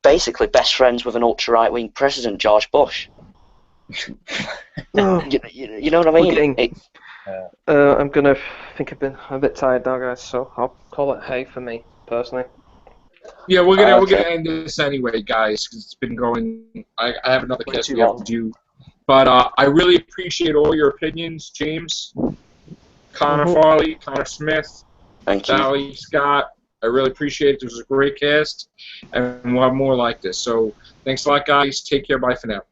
basically best friends with an ultra-right-wing president, George Bush? You know what I mean? I'm gonna think I've been a bit tired now, guys, so I'll call it hay for me, personally. Yeah, we're gonna end this anyway, guys, because it's been going. I have another cast we have to do, but I really appreciate all your opinions, James, Connor Farley, Connor Smith, Sally, Scott. I really appreciate it. This was a great cast, and we'll have more like this. So thanks a lot, guys. Take care. Bye for now.